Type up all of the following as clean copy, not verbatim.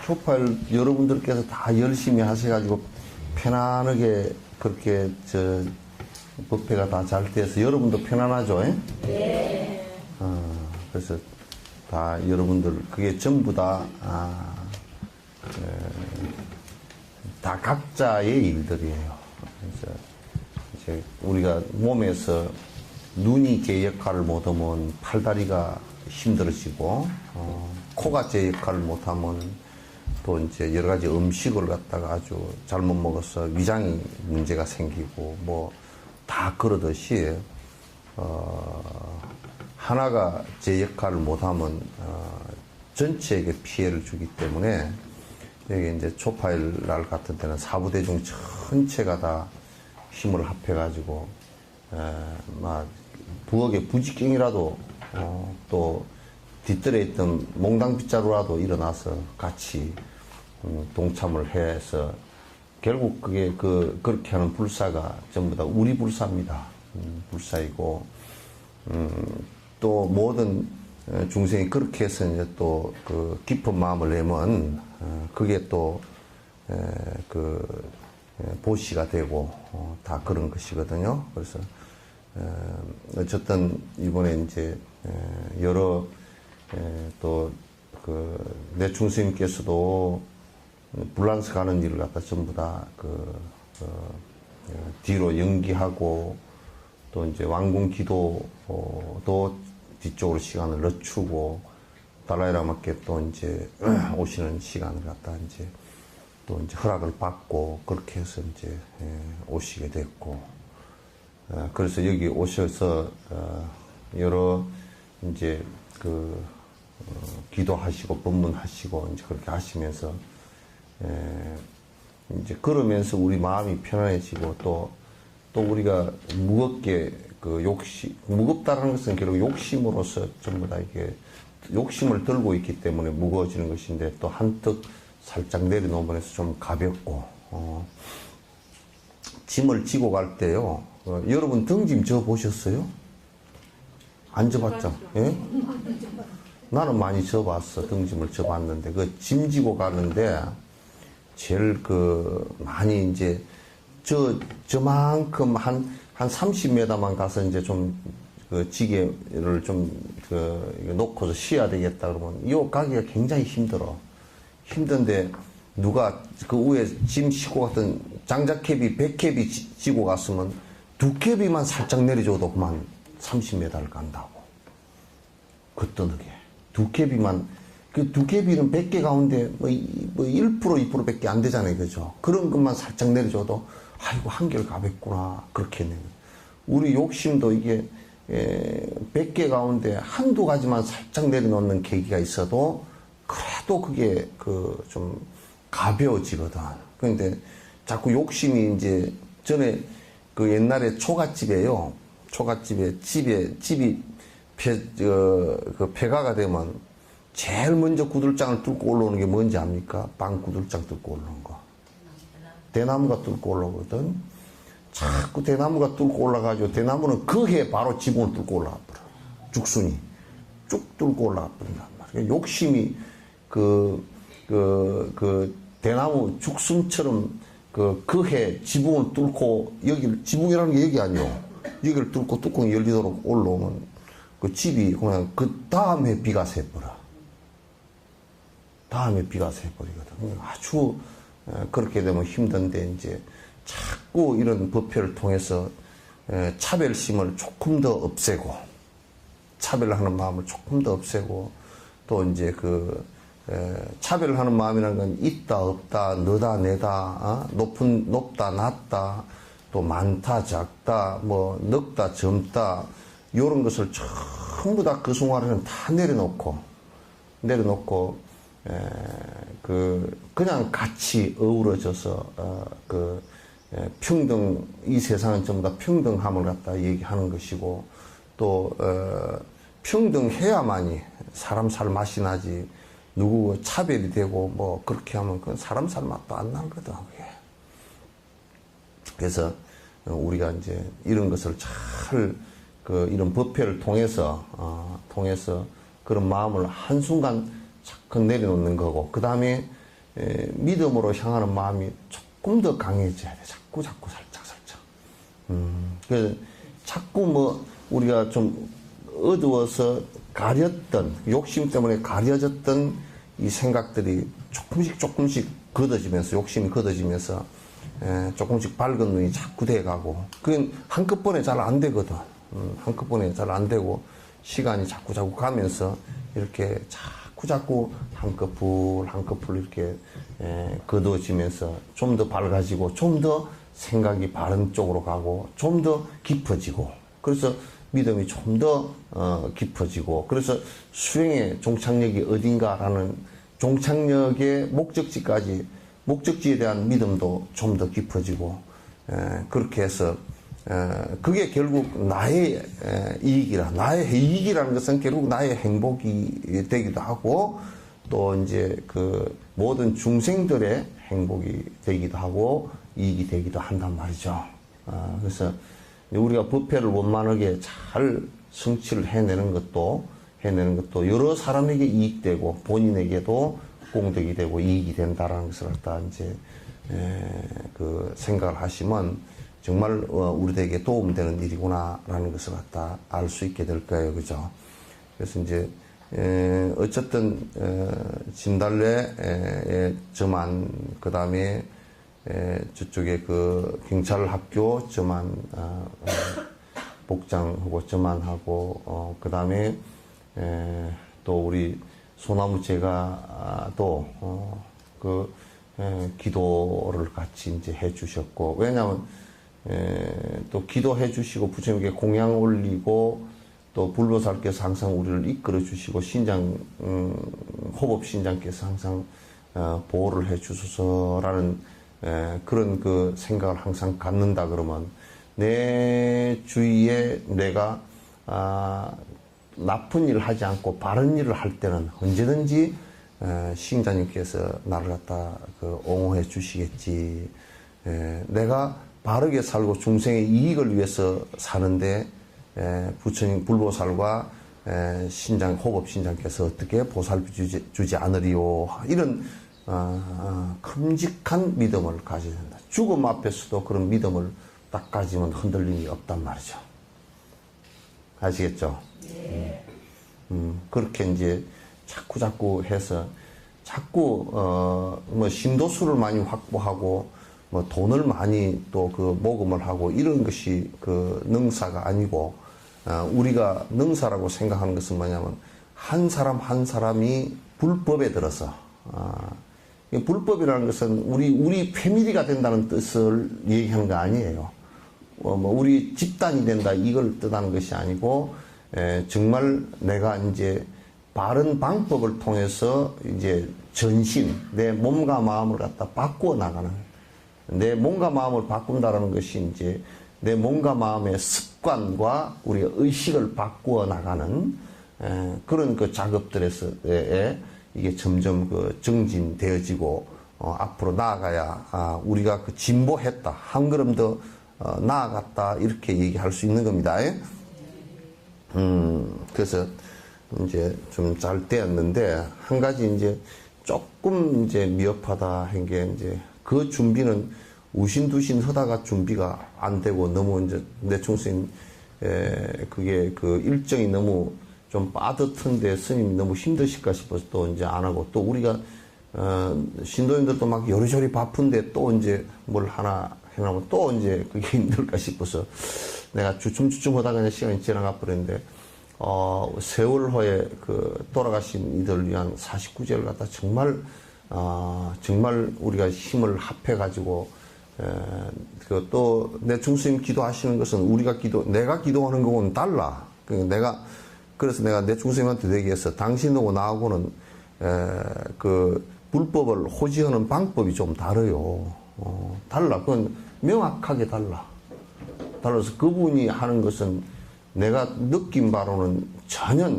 촛발 여러분들께서 다 열심히 하셔가지고 편안하게 그렇게 법회가 다 잘 돼서 여러분도 편안하죠? 네. 그래서 다 여러분들 그게 전부 다 다 각자의 일들이에요. 그래서 이제 우리가 몸에서 눈이 제 역할을 못하면 팔다리가 힘들어지고 코가 제 역할을 못하면 또 이제 여러 가지 음식을 갖다가 아주 잘못 먹어서 위장이 문제가 생기고 뭐 다 그러듯이 하나가 제 역할을 못하면 전체에게 피해를 주기 때문에 여기 이제 촛파일 날 같은 때는 사부대중 전체가 다 힘을 합해가지고 막 부엌에 부직경이라도 또 뒤뜰에 있던 몽당빗자루라도 일어나서 같이 동참을 해서 결국 그게 그렇게 하는 불사가 전부 다 우리 불사입니다. 불사이고 또 모든 중생이 그렇게 해서 이제 또 그 깊은 마음을 내면 그게 또 보시가 되고 다 그런 것이거든요. 그래서 어쨌든 이번에 이제 여러 또 내 중생님께서도 불란서 가는 일을 갖다 전부 다 뒤로 연기하고 또 이제 왕궁 기도도 뒤쪽으로 시간을 늦추고 달라이라마께 또 이제 오시는 시간을 갖다 이제 또 이제 허락을 받고 그렇게 해서 이제 오시게 됐고 그래서 여기 오셔서 여러 이제 기도하시고 법문하시고 이제 그렇게 하시면서 이제 그러면서 우리 마음이 편안해지고 또 우리가 무겁게 무겁다라는 것은 결국 욕심으로서 전부 다 이게 욕심을 들고 있기 때문에 무거워지는 것인데 또 한턱 살짝 내려놓으면 해서 좀 가볍고 짐을 지고 갈 때요. 여러분 등짐 져 보셨어요? 안 져봤죠? 예? 나는 많이 져봤어. 등짐을 져봤는데 그 짐 지고 가는데 제일 많이 이제 저만큼 한 30m만 가서 이제 좀 지게를 좀 놓고서 쉬어야 되겠다 그러면 요 가기가 굉장히 힘든데 누가 그 위에 짐 싣고 갔던 장작캡이 100캡이 지고 갔으면 2캡이만 살짝 내려줘도 그만 30m를 간다고. 그 뜨느게 2캡이만 그 2캡이는 100개 가운데 뭐 1% 2%밖에 안 되잖아요. 그죠? 그런 것만 살짝 내려줘도 아이고 한결 가볍구나 그렇게 했네요. 우리 욕심도 이게 100개 가운데 한두 가지만 살짝 내려놓는 계기가 있어도 그래도 그게 좀 가벼워지거든. 그런데 자꾸 욕심이 이제 전에 옛날에 초가집에요. 초가집에 집이 폐가가 되면 제일 먼저 구들장을 뚫고 올라오는 게 뭔지 압니까? 빵 구들장 뚫고 올라오는 거. 대나무가 뚫고 올라오거든. 자꾸 대나무가 뚫고 올라가지고 대나무는 그 해 바로 지붕을 뚫고 올라가 버려. 죽순이 쭉 뚫고 올라가 버린단 말이야. 욕심이 대나무 죽순처럼 그 해 지붕을 뚫고 지붕이라는 게 여기 아니요. 여기를 뚫고 뚜껑이 열리도록 올라오면 그 집이 그냥 그 다음에 비가 새버려. 다음에 비가 새버리거든. 아주 그렇게 되면 힘든데 이제 자꾸 이런 법회를 통해서 차별심을 조금 더 없애고 차별하는 마음을 조금 더 없애고 또 이제 차별하는 마음이라는 건 있다 없다 너다 내다 높다 낮다 또 많다 작다 뭐 넉다 젊다 이런 것을 전부 다 그 순간에는 다 내려놓고 그냥 같이 어우러져서 평등 이 세상은 전부 다 평등함을 갖다 얘기하는 것이고 또 평등해야만이 사람 살 맛이 나지 누구 차별이 되고 뭐 그렇게 하면 그건 사람 살 맛도 안 나거든. 그래서 우리가 이제 이런 것을 잘 이런 법회를 통해서 그런 마음을 한순간 착 내려놓는 거고 그 다음에 믿음으로 향하는 마음이 조금 더 강해져야 돼. 자꾸 살짝. 그래서 자꾸 뭐 우리가 좀 어두워서 가렸던, 욕심 때문에 가려졌던 이 생각들이 조금씩 걷어지면서, 욕심이 걷어지면서 조금씩 밝은 눈이 자꾸 돼가고, 그건 한꺼번에 잘 안 되거든. 한꺼번에 잘 안 되고 시간이 자꾸 가면서 이렇게 자꾸 한꺼풀 이렇게 걷어지면서 좀 더 밝아지고, 좀 더 생각이 바른 쪽으로 가고, 좀 더 깊어지고, 그래서 믿음이 좀 더 깊어지고, 그래서 수행의 종착역이 어딘가라는 종착역의 목적지에 대한 믿음도 좀 더 깊어지고, 그렇게 해서 그게 결국 나의 이익이라는 것은 결국 나의 행복이 되기도 하고, 또 이제 그 모든 중생들의 행복이 되기도 하고 이익이 되기도 한단 말이죠. 그래서 우리가 법회를 원만하게 잘 성취를 해내는 것도 여러 사람에게 이익되고 본인에게도 공덕이 되고 이익이 된다라는 것을 갖다 이제 그 생각을 하시면 정말 우리들에게 도움되는 일이구나라는 것을 갖다 알 수 있게 될 거예요, 그죠? 그래서 이제 어쨌든 진달래의 저만, 그 다음에 저쪽에 그 경찰학교 저만 복장하고 저만하고, 그 다음에 또 우리 소나무제가 또 기도를 같이 이제 해주셨고, 왜냐하면 또 기도해 주시고 부처님께 공양 올리고, 또 불보살께서 항상 우리를 이끌어 주시고, 호법신장께서 항상 보호를 해 주소서라는 그런 그 생각을 항상 갖는다 그러면, 내 주위에 내가 나쁜 일을 하지 않고 바른 일을 할 때는 언제든지 신장님께서 나를 갖다 옹호해 주시겠지. 내가 바르게 살고 중생의 이익을 위해서 사는데 부처님 불보살과 호법신장께서 어떻게 보살펴 주지 않으리요, 이런 큼직한 믿음을 가져야 된다. 죽음 앞에서도 그런 믿음을 딱 가지면 흔들림이 없단 말이죠. 아시겠죠? 네. 그렇게 이제 자꾸 해서 뭐 신도수를 많이 확보하고 뭐 돈을 많이 또 모금을 하고 이런 것이 능사가 아니고, 우리가 능사라고 생각하는 것은 뭐냐면 한 사람이 불법에 들어서, 불법이라는 것은 우리 패밀리가 된다는 뜻을 얘기하는 거 아니에요. 뭐 우리 집단이 된다 이걸 뜻하는 것이 아니고, 정말 내가 이제 바른 방법을 통해서 이제 전심, 내 몸과 마음을 갖다 바꾸어 나가는, 내 몸과 마음을 바꾼다라는 것이 이제 내 몸과 마음의 습관과 우리가 의식을 바꾸어 나가는 그런 작업들에서 이게 점점 정진되어지고, 앞으로 나아가야 우리가 진보했다, 한 걸음 더 나아갔다, 이렇게 얘기할 수 있는 겁니다. 그래서 이제 좀 잘 되었는데, 한 가지 이제 조금 이제 미흡하다 한 게, 이제 그 준비는 우신두신 하다가 준비가 안 되고, 너무 이제 내충스님 그게 일정이 너무 좀 빠듯한데 스님이 너무 힘드실까 싶어서 또 이제 안 하고, 또 우리가 신도님들도 막 요리조리 바쁜데 또 이제 뭘 하나 해놓으면 또 이제 그게 힘들까 싶어서 내가 주춤주춤 하다가 그냥 시간이 지나가 버렸는데, 세월호에 돌아가신 이들을 위한 49제를 갖다 정말 우리가 힘을 합해가지고, 또 내충스님 기도하시는 것은 내가 기도하는 거하고는 달라. 그래서 내가 내충스님한테 얘기했어. 당신하고 나하고는 불법을 호지하는 방법이 좀 다르요. 달라. 그건 명확하게 달라. 달라서 그분이 하는 것은 내가 느낀 바로는 전혀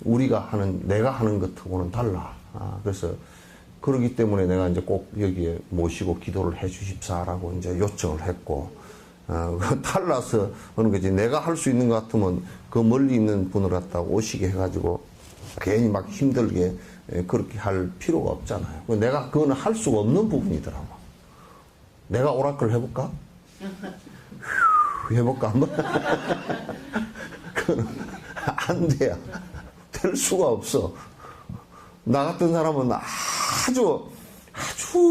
내가 하는 것하고는 달라. 그래서 그렇기 때문에 내가 이제 꼭 여기에 모시고 기도를 해 주십사라고 이제 요청을 했고, 달라서 하는 거지. 내가 할 수 있는 것 같으면 그 멀리 있는 분을 갖다 오시게 해가지고 괜히 막 힘들게 그렇게 할 필요가 없잖아요. 내가 그거는 할 수가 없는 부분이더라고. 내가 오라클 해볼까? 해볼까 한번? 그거는 안 돼요. 될 수가 없어. 나 같은 사람은 아주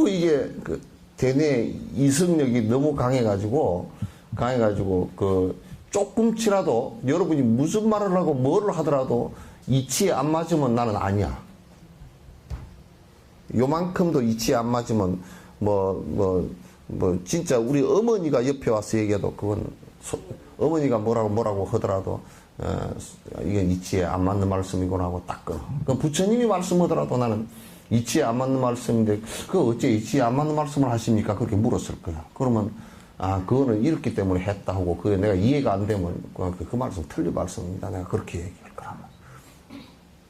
이게 그 대뇌 이성력이 너무 강해가지고 그 조금치라도 여러분이 무슨 말을 하고 뭐를 하더라도 이치에 안 맞으면 나는 아니야. 요만큼도 이치에 안 맞으면 진짜 우리 어머니가 옆에 와서 얘기해도 그건 어머니가 뭐라고 하더라도 이게 이치에 안 맞는 말씀이구나 하고 딱 끊어. 그 부처님이 말씀하더라도 나는 이치에 안 맞는 말씀인데 그 어째 이치에 안 맞는 말씀을 하십니까? 그렇게 물었을 거야. 그러면 그거는 이렇기 때문에 했다 하고 그게 내가 이해가 안 되면 그 말씀 틀린 말씀입니다. 내가 그렇게 얘기할 거라면.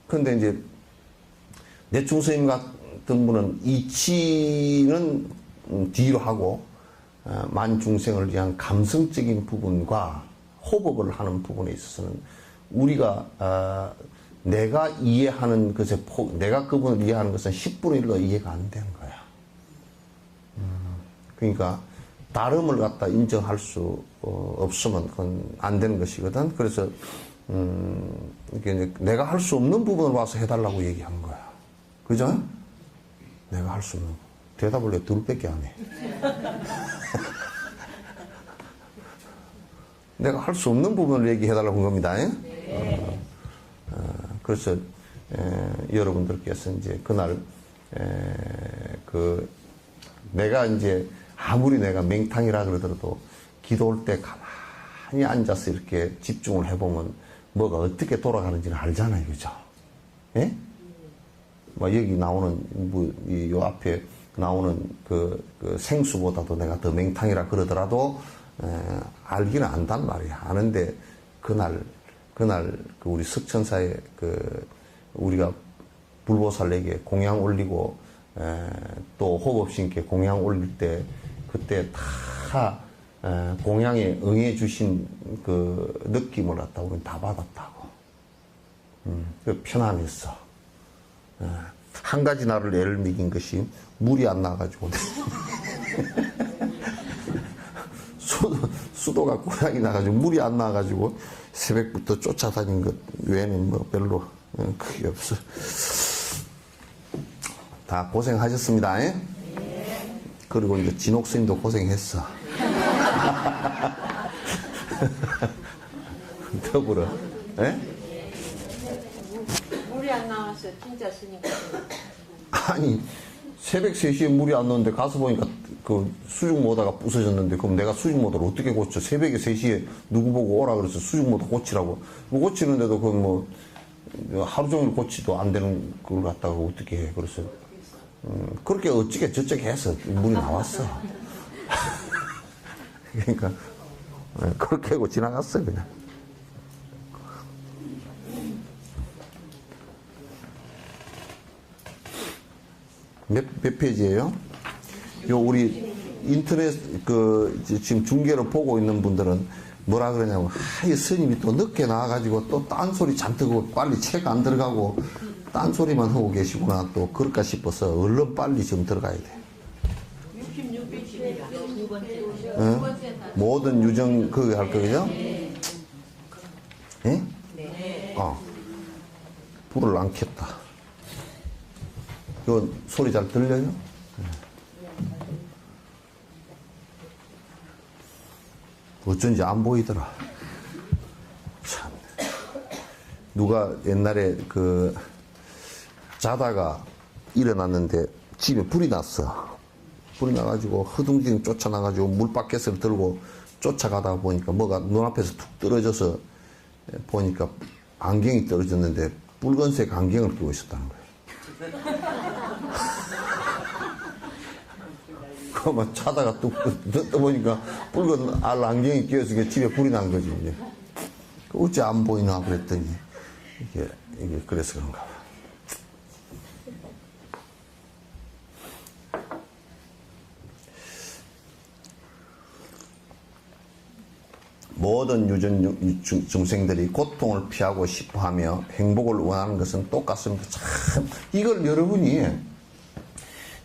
그런데 이제 내충 스님 같은 분은 이치는 뒤로 하고 만중생을 위한 감성적인 부분과 호법을 하는 부분에 있어서는 우리가 내가 이해하는 것의 내가 그분을 이해하는 것은 10분의 1로 이해가 안 되는 거야. 그러니까 다름을 갖다 인정할 수 없으면 그건 안 되는 것이거든. 그래서 이게 내가 할 수 없는 부분을 와서 해달라고 얘기한 거야. 그죠? 내가 할 수 없는 대답을 내 둘밖에 안 해. 내가 할 수 없는 부분을 얘기해달라고 한 겁니다. 네. 그래서 여러분들께서 이제 그날 내가 이제 아무리 내가 맹탕이라 그러더라도 기도할 때 가만히 앉아서 이렇게 집중을 해보면 뭐가 어떻게 돌아가는지는 알잖아요, 그죠? 예? 뭐 여기 나오는 요 앞에 나오는 그 생수보다도 내가 더 맹탕이라 그러더라도 알기는 안단 말이야. 아는데 그날 그 우리 석천사에 우리가 불보살에게 공양 올리고 또 호법신께 공양 올릴 때 그때 다 공양에 응해 주신 그 느낌을 갖다 우리는 다 받았다고. 편안했어. 한 가지 나를 예를 먹인 것이 물이 안 나가지고 수도가 고향이 나가지고 물이 안 나가지고 새벽부터 쫓아다닌 것 외에는 뭐 별로 크게 없어. 다 고생하셨습니다. 네. 그리고 이제 진옥 스님도 고생했어. 더불어. 예? 물이 안 나와서 진짜 스님 아니 새벽 3시에 물이 안 나오는데 가서 보니까 그 수중 모터가 부서졌는데 그럼 내가 수중 모터를 어떻게 고쳐? 새벽에 3시에 누구 보고 오라 그래서 수중 모터 고치라고. 뭐 고치는데도 그 뭐 하루 종일 고치도 안 되는 걸 갖다가 어떻게 해? 그래서 그렇게 어찌게 저쩌게 해서 물이 나왔어. 그러니까 그렇게 하고 지나갔어 그냥. 몇 페이지예요? 요 우리 인터넷 지금 중계를 보고 있는 분들은 뭐라 그러냐면 이 스님이 또 늦게 나와가지고 또 딴소리 잔뜩 하고 빨리 책 안 들어가고 딴소리만 하고 계시구나 또 그럴까 싶어서 얼른 빨리 좀 들어가야 돼. 66페이지입니다. 두 번째. 응? 모든 유정 그거 할 거죠? 예? 네. 불을 안 켰다. 이거 소리 잘 들려요? 어쩐지 안 보이더라. 참. 누가 옛날에 자다가 일어났는데 집에 불이 났어. 불이 나가지고 허둥지둥 쫓아나가지고 물바켓을 들고 쫓아가다 보니까 뭐가 눈앞에서 툭 떨어져서 보니까 안경이 떨어졌는데 붉은색 안경을 끼고 있었다는 거예요. 그만 차다가 뚝 떠보니까 붉은 안경이 끼어서 집에 불이 난 거지, 이제. 어째 안 보이나 그랬더니, 이게 그래서 그런가 봐. 모든 유전 중생들이 고통을 피하고 싶어 하며 행복을 원하는 것은 똑같습니다. 참, 이걸 여러분이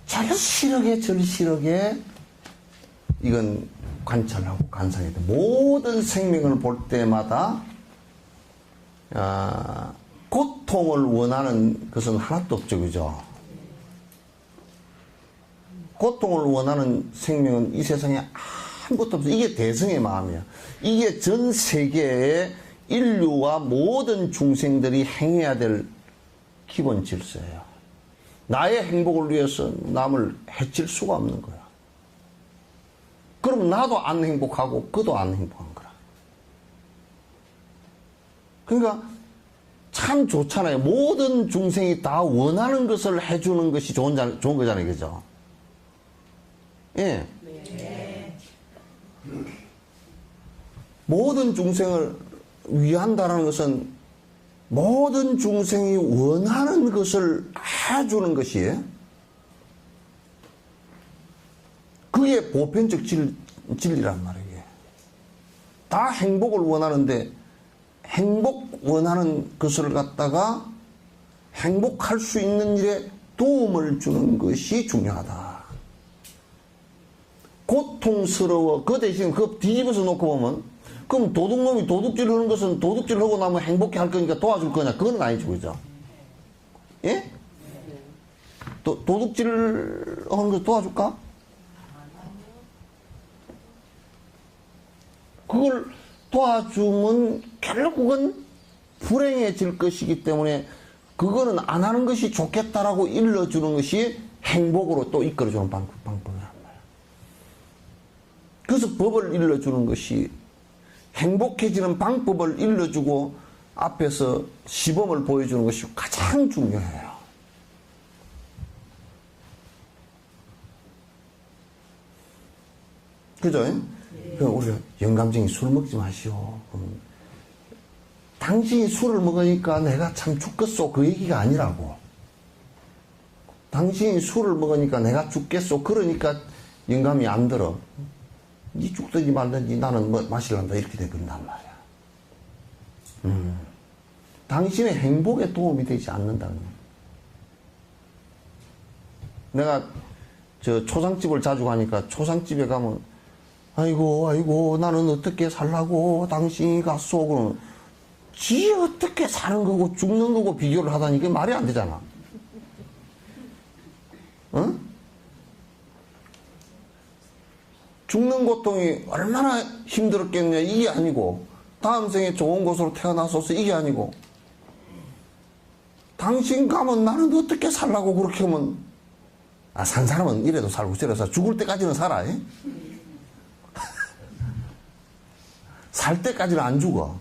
절실하게 이건 관찰하고 간상해야 돼. 모든 생명을 볼 때마다 고통을 원하는 것은 하나도 없죠. 그죠? 고통을 원하는 생명은 이 세상에 아무것도 없어요. 이게 대성의 마음이야. 이게 전 세계의 인류와 모든 중생들이 행해야 될 기본 질서예요. 나의 행복을 위해서 남을 해칠 수가 없는 거야. 그럼 나도 안 행복하고 그도 안 행복한 거라. 그러니까 참 좋잖아요. 모든 중생이 다 원하는 것을 해주는 것이 좋은 거잖아요. 그죠? 예. 네. 모든 중생을 위한다는 것은 모든 중생이 원하는 것을 해주는 것이에요. 그게 보편적 진리란 말이에요. 다 행복을 원하는데 행복 원하는 것을 갖다가 행복할 수 있는 일에 도움을 주는 것이 중요하다. 고통스러워. 그 대신 그거 뒤집어서 놓고 보면 그럼 도둑놈이 도둑질 하는 것은 도둑질 하고 나면 행복해 할 거니까 도와줄 거냐? 그건 아니죠. 그죠? 예? 도둑질 하는 거 도와줄까? 그걸 도와주면 결국은 불행해질 것이기 때문에 그거는 안 하는 것이 좋겠다라고 일러주는 것이 행복으로 또 이끌어주는 방법이란 말이야. 그래서 법을 일러주는 것이 행복해지는 방법을 일러주고 앞에서 시범을 보여주는 것이 가장 중요해요. 그죠? 우리가 영감쟁이 술 먹지 마시오. 당신이 술을 먹으니까 내가 참 죽겠소. 그 얘기가 아니라고. 당신이 술을 먹으니까 내가 죽겠소. 그러니까 영감이 안 들어. 니 죽든지 말든지 나는 뭐 마실란다. 이렇게 되건단 말이야. 당신의 행복에 도움이 되지 않는다는 거야. 내가 저 초상집을 자주 가니까 초상집에 가면 아이고 나는 어떻게 살라고 당신이 갔소. 그러면 지 어떻게 사는 거고 죽는 거고 비교를 하다니 그게 말이 안 되잖아. 응? 죽는 고통이 얼마나 힘들었겠냐 이게 아니고 다음 생에 좋은 곳으로 태어나서서 이게 아니고 당신 가면 나는 어떻게 살라고 그렇게 하면 산 사람은 이래도 살고 저래도 살고 죽을 때까지는 살아. 살 때까지는 안 죽어.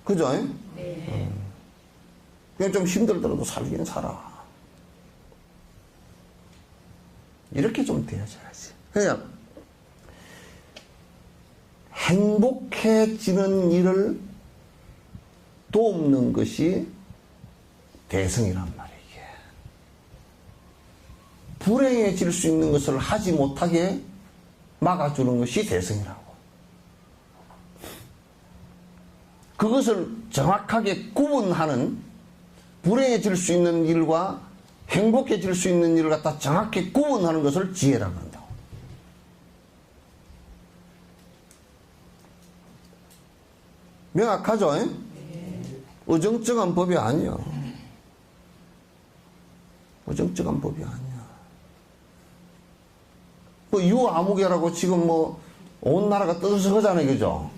그죠? 네. 그냥 좀 힘들더라도 살긴 살아. 이렇게 좀 되어져야지. 그냥 행복해지는 일을 돕는 것이 대성이란 말이에요. 불행해질 수 있는 것을 하지 못하게 막아주는 것이 대성이라고. 그것을 정확하게 구분하는 불행해질 수 있는 일과 행복해질 수 있는 일을 갖다 정확히 구분하는 것을 지혜라고 한다고. 명확하죠? 어정쩡한 법이 아니야. 어정쩡한 법이 아니야. 뭐 유아무개라고 지금 뭐 온 나라가 떠들썩하잖아요. 그죠?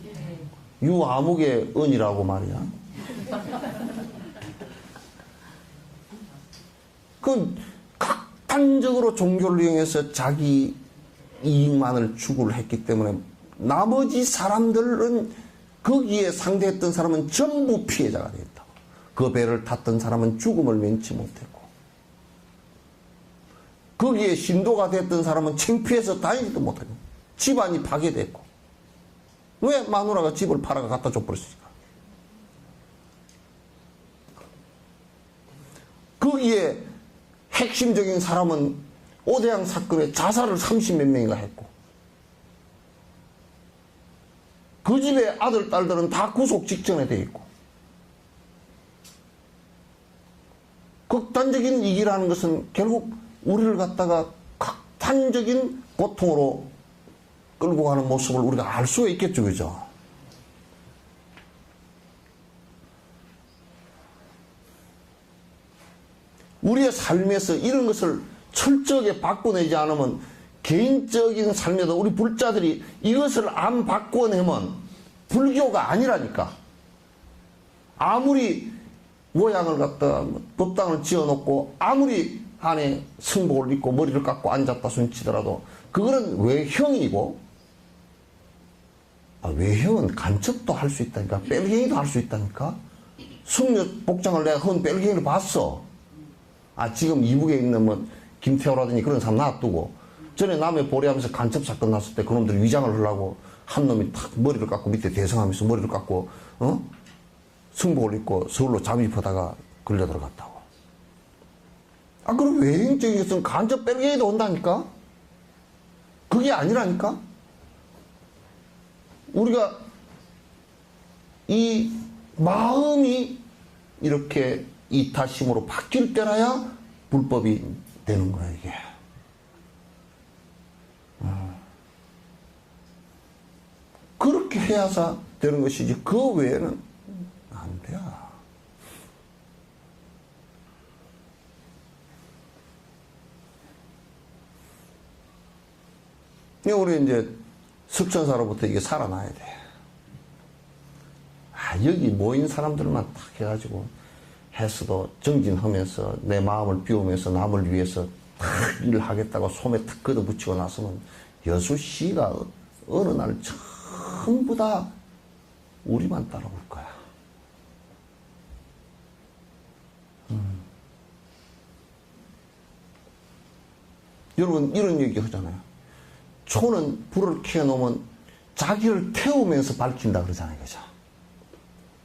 유아무개 은이라고 말이야. 그 극단적으로 종교를 이용해서 자기 이익만을 추구를 했기 때문에 나머지 사람들은 거기에 상대했던 사람은 전부 피해자가 되었다. 그 배를 탔던 사람은 죽음을 면치 못했고 거기에 신도가 됐던 사람은 창피해서 다니지도 못하고 집안이 파괴됐고 왜 마누라가 집을 팔아가 갖다 줘버렸을까? 거기에 핵심적인 사람은 오대양 사건에 자살을 30몇 명이가 했고 그 집의 아들, 딸들은 다 구속 직전에 돼 있고. 극단적인 이기라는 것은 결국 우리를 갖다가 극단적인 고통으로 끌고 가는 모습을 우리가 알 수가 있겠죠, 그죠? 우리의 삶에서 이런 것을 철저하게 바꿔내지 않으면 개인적인 삶에도 우리 불자들이 이것을 안 바꿔내면 불교가 아니라니까. 아무리 모양을 갖다 법당을 지어놓고 아무리 안에 승복을 입고 머리를 깎고 앉았다 손치더라도 그거는 외형이고, 외형은 간첩도 할 수 있다니까. 뺄갱이도 할 수 있다니까. 승려 복장을 내가 헌 뺄갱이를 봤어. 지금 이북에 있는 뭐 김태호라든지 그런 사람 놔두고, 전에 남해 보리하면서 간첩 사건 났을 때 그놈들이 위장을 하려고 한 놈이 탁 머리를 깎고 밑에 대성하면서 머리를 깎고 승복을 입고 서울로 잠입하다가 걸려 들어갔다고. 그럼 외형적인 것은 간접 뺄갱이도 온다니까? 그게 아니라니까? 우리가 이 마음이 이렇게 이타심으로 바뀔 때라야 불법이 되는 거야, 이게. 그렇게 해야사 되는 것이지, 그 외에는 안 돼. 우리 이제 석천사로부터 이게 살아나야 돼. 여기 모인 사람들만 딱 해가지고 해서도 정진하면서 내 마음을 비우면서 남을 위해서 탁 일을 하겠다고 소매 탁 걷어붙이고 나서는 여수씨가 어느 날 전부 다 우리만 따라올 거야. 여러분 이런 얘기 하잖아요. 초는 불을 켜놓으면 자기를 태우면서 밝힌다 그러잖아요. 그죠?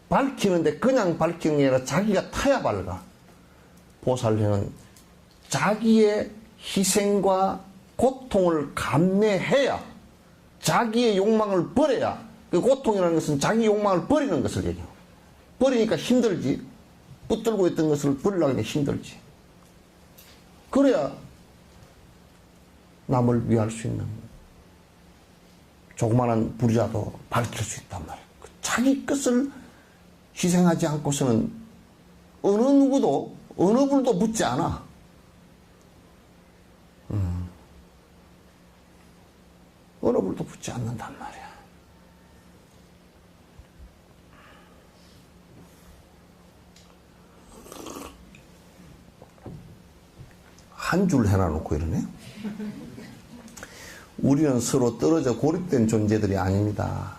밝히는데 그냥 밝히는 게 아니라 자기가 타야 밝아. 보살행은 자기의 희생과 고통을 감내해야, 자기의 욕망을 버려야, 그 고통이라는 것은 자기 욕망을 버리는 것을 얘기해요. 버리니까 힘들지. 붙들고 있던 것을 버리려고 힘들지. 그래야 남을 위할 수 있는 조그마한 불이라도 밝힐 수 있단 말이에요. 자기 것을 희생하지 않고서는 어느 누구도 어느 불도 붙지 않아. 어느 불도 붙지 않는단 말이야. 한 줄 해놔놓고 이러네. 우리는 서로 떨어져 고립된 존재들이 아닙니다.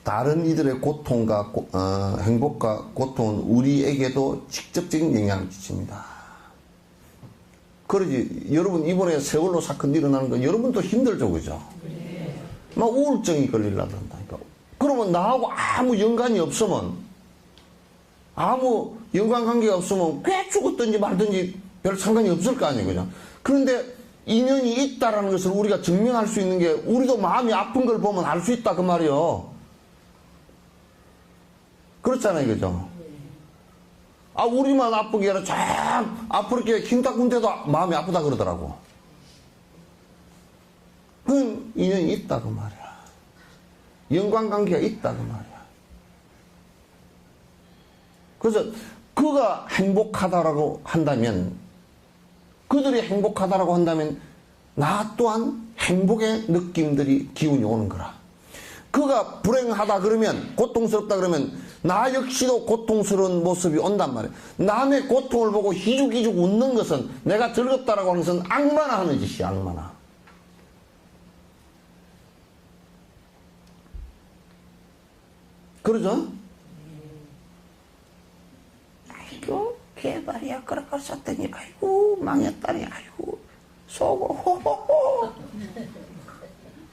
다른 이들의 고통과 행복과 고통은 우리에게도 직접적인 영향을 끼칩니다. 그러지, 여러분 이번에 세월호 사건 일어나는 거 여러분도 힘들죠, 그죠? 막 우울증이 걸리려고 그런다니까. 그러면 나하고 아무 연관이 없으면, 아무 연관관계가 없으면 꽤 죽었든지 말든지 별 상관이 없을 거 아니에요, 그죠? 그런데 인연이 있다라는 것을 우리가 증명할 수 있는 게, 우리도 마음이 아픈 걸 보면 알 수 있다 그 말이요. 그렇잖아요, 그죠? 우리만 아픈 게 아니라 참 아프게 킹탁군데도 마음이 아프다 그러더라고. 그건 인연이 있다 그 말이야. 연관관계가 있다 그 말이야. 그래서 그가 행복하다라고 한다면, 그들이 행복하다라고 한다면 나 또한 행복의 느낌들이 기운이 오는 거라. 그가 불행하다 그러면, 고통스럽다 그러면 나 역시도 고통스러운 모습이 온단 말이에요. 남의 고통을 보고 희죽희죽 웃는 것은, 내가 즐겁다라고 하는 것은 악마나 하는 짓이야, 악마나. 그러죠? 아이고, 개발이야, 그렇게 썼더니, 아이고, 망했다니, 아이고, 속으로, 호호호.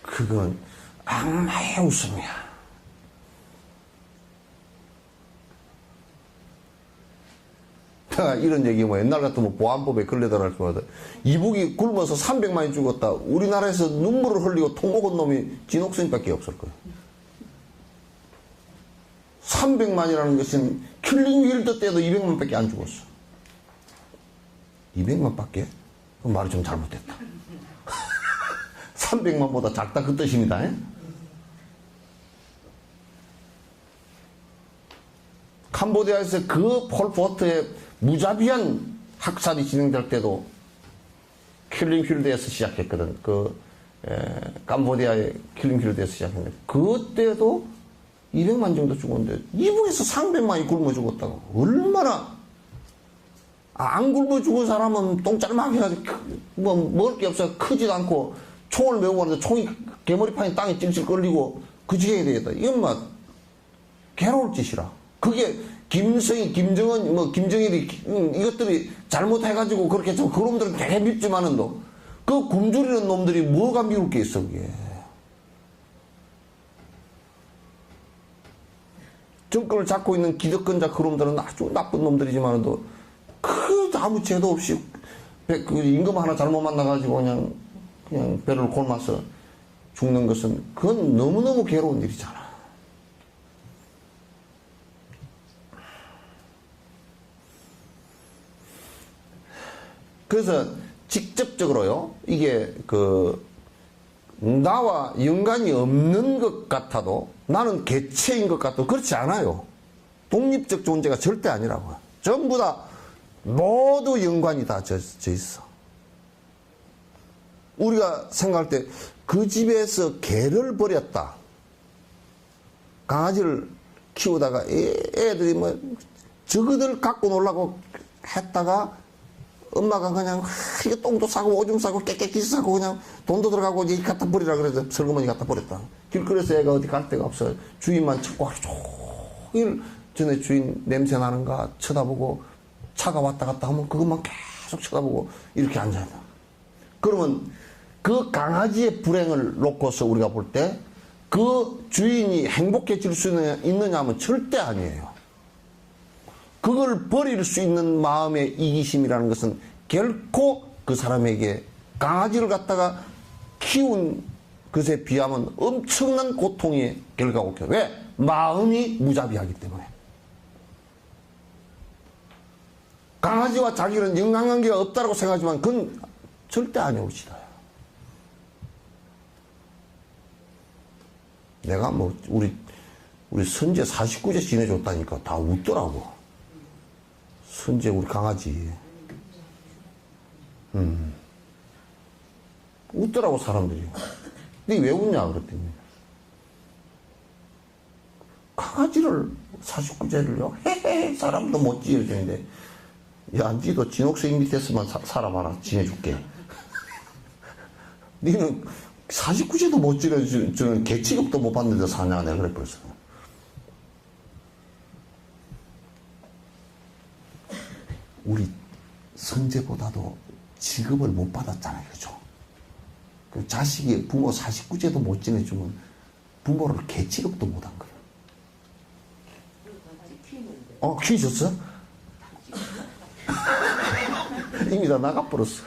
그건 악마의 웃음이야. 내가 이런 얘기 뭐 옛날 같으면 보안법에 걸려들어갈 거거든. 이북이 굶어서 300만이 죽었다. 우리나라에서 눈물을 흘리고 통 먹은 놈이 진옥선밖에 없을 거예요. 300만이라는 것은 킬링 윌더 때도 200만밖에 안 죽었어. 200만밖에? 그럼 말이 좀 잘못됐다. 300만보다 작다 그 뜻입니다. 캄보디아에서 그 폴포트의 무자비한 학살이 진행될 때도 킬링 힐드에서 시작했거든. 캄보디아의 킬링 힐드에서 시작했는데 그때도 200만 정도 죽었는데 이북에서 300만이 굶어 죽었다고. 얼마나 안 굶어 죽은 사람은 똥짤막 해가지고 뭐 먹을 게 없어 크지도 않고 총을 메고 가는데 총이 개머리판이 땅에 찔찔 끌리고 그 지경이 되겠다. 이건 막 괴로울 짓이라. 그게 김정희, 뭐 김정일이 이것들이 잘못해가지고 그렇게 좀 그놈들은 되게 밉지만은도 그 굶주리는 놈들이 뭐가 미울 게 있어 그게. 정권을 잡고 있는 기득권자 그놈들은 아주 나쁜 놈들이지만도 그 아무 죄도 없이 그 임금 하나 잘못 만나가지고 그냥 배를 골마서 죽는 것은 그건 너무너무 괴로운 일이잖아. 그래서 직접적으로요, 이게 나와 연관이 없는 것 같아도 나는 개체인 것 같아도 그렇지 않아요. 독립적 존재가 절대 아니라고요. 전부 다 모두 연관이 다 져 있어. 우리가 생각할 때 그 집에서 개를 버렸다. 강아지를 키우다가 애들이 뭐 저거들 갖고 놀라고 했다가 엄마가 그냥 이거 똥도 싸고 오줌 싸고 깨끗이 싸고 그냥 돈도 들어가고 이제 갖다 버리라 그래서 설거머니 갖다 버렸다. 길거리에서 애가 어디 갈 데가 없어. 주인만 찾고 하루 종일 전에 주인 냄새 나는가 쳐다보고 차가 왔다 갔다 하면 그것만 계속 쳐다보고 이렇게 앉아야 돼. 그러면 그 강아지의 불행을 놓고서 우리가 볼 때 그 주인이 행복해질 수 있느냐 하면 절대 아니에요. 그걸 버릴 수 있는 마음의 이기심이라는 것은 결코 그 사람에게 강아지를 갖다가 키운 것에 비하면 엄청난 고통의 결과고. 왜? 마음이 무자비하기 때문에. 강아지와 자기는 인간관계가 없다고 생각하지만 그건 절대 아니옵시다. 내가 뭐 우리 선제 49제 지내줬다니까 다 웃더라고. 선제 우리 강아지. 웃더라고 사람들이. 근데 왜 웃냐 그랬더니 강아지를 49제를요 헤헤 사람도 못 지어주는데 야 니도 진옥생 밑에서만 살아봐라 지내줄게. 니는 49제도 못 지어주는 개취급도 못 받는데 사냐 내가 그래 벌써. 우리 선제보다도 지급을 못 받았잖아요. 그죠? 그 자식이 부모 49제도 못 지내주면 부모를 개취급도 못 한 거예요. 키우셨어? 이미 다 나가버렸어.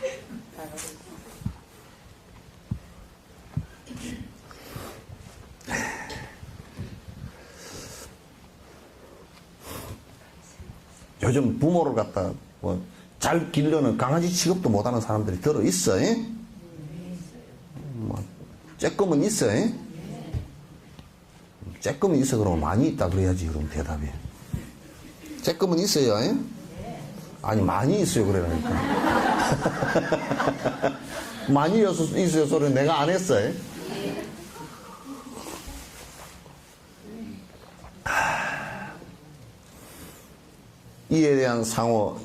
요즘 부모를 갖다 잘 기르는 강아지 취급도 못하는 사람들이 들어 있어. 뭐 쬐끔은 있어. 쬐끔은 있어 그러면 많이 있다 그래야지. 그럼 대답이 쬐끔은 있어요. 아니 많이 있어요 그래라니까. 많이 있어요 소리 내가 안 했어. 이에 대한 상호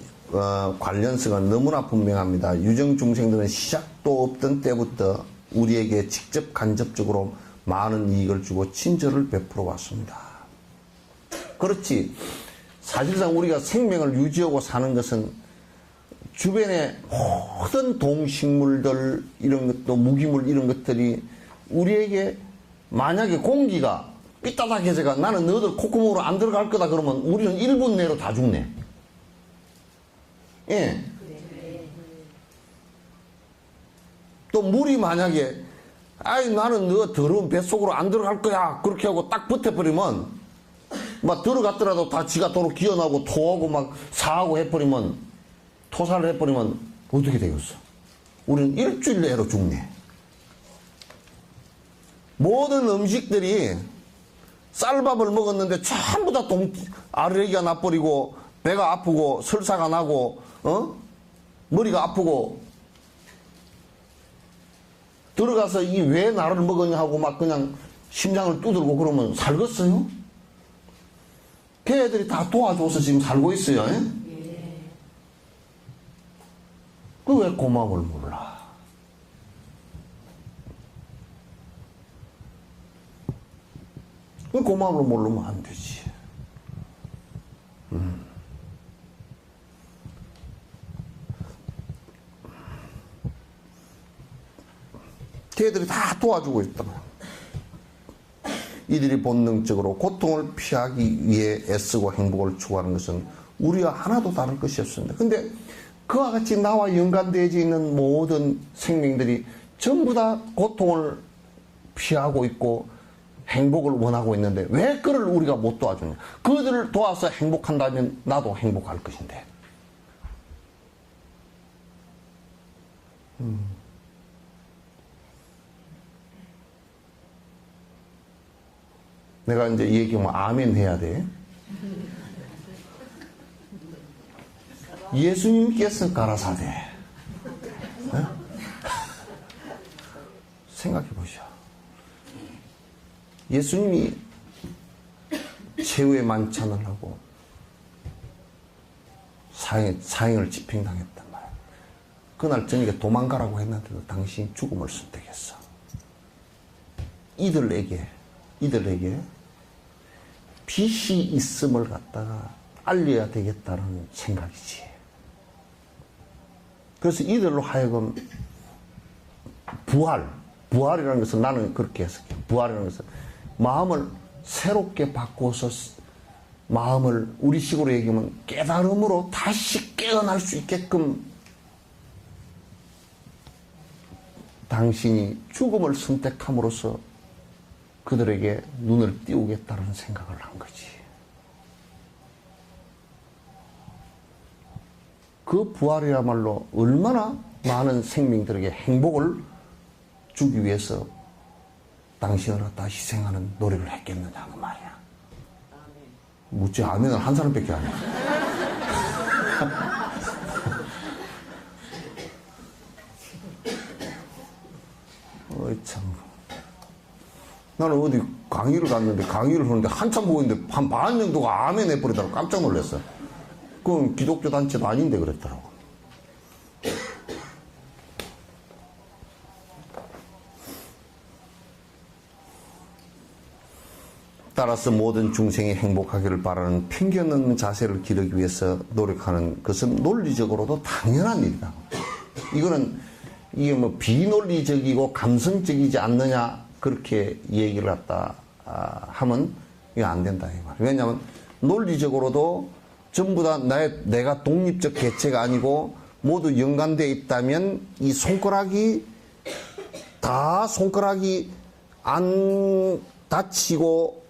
관련성은 너무나 분명합니다. 유정 중생들은 시작도 없던 때부터 우리에게 직접 간접적으로 많은 이익을 주고 친절을 베풀어 왔습니다. 그렇지. 사실상 우리가 생명을 유지하고 사는 것은 주변의 모든 동식물들 이런 것도 무기물 이런 것들이 우리에게 만약에 공기가 삐딱해져가 나는 너희들 콧구멍으로 안 들어갈 거다 그러면 우리는 1분 내로 다 죽네. 예. 또 물이 만약에 아이 나는 너 더러운 뱃속으로 안 들어갈 거야 그렇게 하고 딱 버텨버리면 막 들어갔더라도 다 지가 도로 기어나고 토하고 막 사하고 해버리면 토사를 해버리면 어떻게 되겠어? 우리는 일주일 내로 죽네. 모든 음식들이 쌀밥을 먹었는데 전부 다 알레르기가 나버리고 배가 아프고 설사가 나고 머리가 아프고 들어가서 이 왜 나를 먹었냐 하고 막 그냥 심장을 두들고 그러면 살겠어요? 걔들이 다 도와줘서 지금 살고 있어요. 그 왜 고마움을 몰라? 그 고마움을 모르면 안 되지. 걔들이 다 도와주고 있단 말이야. 이들이 본능적으로 고통을 피하기 위해 애쓰고 행복을 추구하는 것은 우리와 하나도 다를 것이 없습니다. 근데 그와 같이 나와 연관되어 있는 모든 생명들이 전부 다 고통을 피하고 있고 행복을 원하고 있는데 왜 그를 우리가 못 도와주냐? 그들을 도와서 행복한다면 나도 행복할 것인데. 내가 이제 얘기하면 아멘 해야 돼. 예수님께서 가라사대. 네? 생각해 보시오. 예수님이 최후의 만찬을 하고 사형을 집행당했단 말이야. 그날 저녁에 도망가라고 했는데도 당신이 죽음을 선택했어. 이들에게 빛이 있음을 갖다가 알려야 되겠다는 생각이지. 그래서 이들로 하여금 부활이라는 것은 나는 그렇게 해석해. 부활이라는 것은 마음을 새롭게 바꿔서 마음을 우리식으로 얘기하면 깨달음으로 다시 깨어날 수 있게끔 당신이 죽음을 선택함으로써 그들에게 눈을 띄우겠다는 생각을 한 거지. 그 부활이야말로 얼마나 많은 생명들에게 행복을 주기 위해서 당신을 갖다 희생하는 노력을 했겠느냐 그 말이야. 묻지 아멘은 한 사람밖에 안 해. 어이 참. 나는 어디 강의를 갔는데 강의를 하는데 한참 보고 있는데 한 반 정도가 아멘 해버리더라고. 깜짝 놀랐어. 그건 기독교 단체도 아닌데 그랬더라고. 따라서 모든 중생이 행복하기를 바라는 편견 없는 자세를 기르기 위해서 노력하는 것은 논리적으로도 당연한 일이다. 이게 뭐 비논리적이고 감성적이지 않느냐 그렇게 얘기를 갖다 하면 이거 안 된다 이 말. 왜냐하면 논리적으로도 전부 다 내가 독립적 개체가 아니고 모두 연관되어 있다면 이 손가락이 안 다치고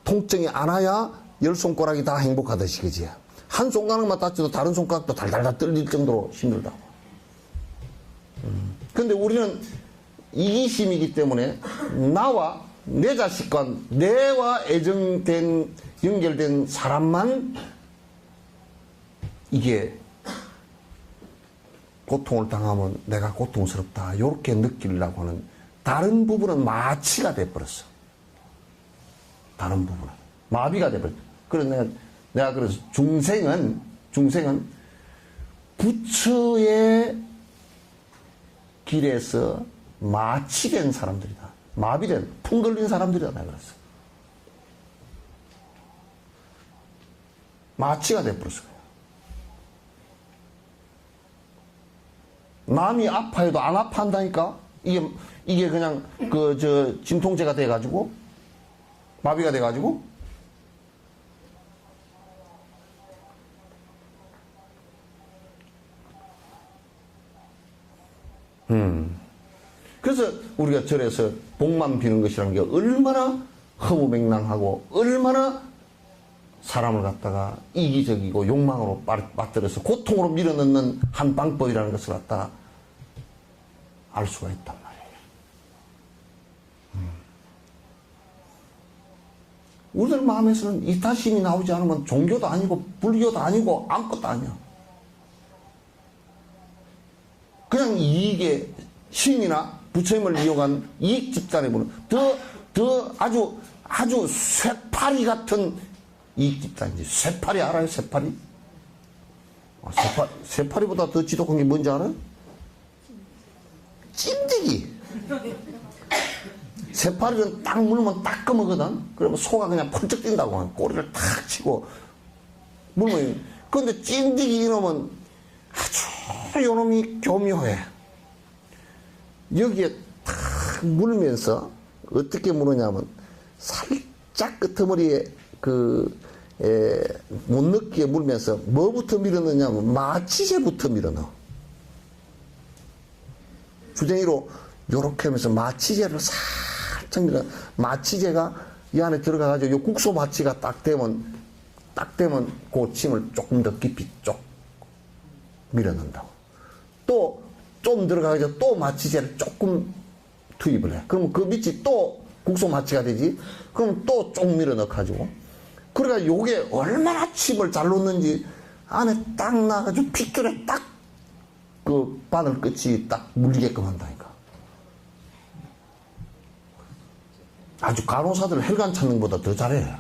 통증이 안 와야 열 손가락이 다 행복하듯이 그지. 한 손가락만 다쳐도 다른 손가락도 달달달 떨릴 정도로 힘들다고. 근데 우리는 이기심이기 때문에 나와 내 자식과 내와 연결된 사람만 이게 고통을 당하면 내가 고통스럽다 이렇게 느끼려고 하는 다른 부분은 마취가 돼버렸어. 다른 부분은 마비가 돼버렸어. 그래서 내가 그래서 중생은 부처의 길에서 마취된 사람들이다. 마비된 풍 걸린 사람들이다. 내가 그랬어. 마취가 돼버렸어. 남이 아파해도 안 아파한다니까? 이게 그냥, 진통제가 돼가지고, 마비가 돼가지고, 우리가 절에서 복만 비는 것이라는 게 얼마나 허무맹랑하고 얼마나 사람을 갖다가 이기적이고 욕망으로 빠뜨려서 고통으로 밀어넣는 한 방법이라는 것을 갖다가 알 수가 있단 말이에요. 우리들 마음에서는 이타심이 나오지 않으면 종교도 아니고 불교도 아니고 아무것도 아니야. 그냥 이익에 신이나 부처님을 이용한 이익 집단에 보는 더 아주 쇠파리 같은 이익 집단이지. 쇠파리 알아요? 쇠파리? 쇠파리보다 더 지독한 게 뭔지 알아요? 찜질기. 쇠파리는 딱 물면 따끔하거든. 그러면 소가 그냥 펄쩍 뛴다고. 꼬리를 탁 치고 물면. 그런데 찜질기 이놈은 아주 요놈이 교묘해. 여기에 탁 물면서 어떻게 물으냐면 살짝 끄트머리에 못 넣기에 물면서 뭐부터 밀어넣냐면 마취제부터 밀어넣어. 주댕이로 요렇게 하면서 마취제를 살짝 밀어. 마취제가 이 안에 들어가가지고 요 국소 마취가 딱 되면 그 침을 조금 더 깊이 쪽 밀어넣는다고. 또 좀 들어가가지고 또 마취제를 조금 투입을 해. 그러면 그 밑이 또 국소 마취가 되지. 그럼 또 쪽 밀어넣어가지고. 그러니까 요게 얼마나 침을 잘 놓는지 안에 딱 나가지고 핏줄에 딱 그 바늘 끝이 딱 물리게끔 한다니까. 아주 간호사들 혈관 찾는 것보다 더 잘해.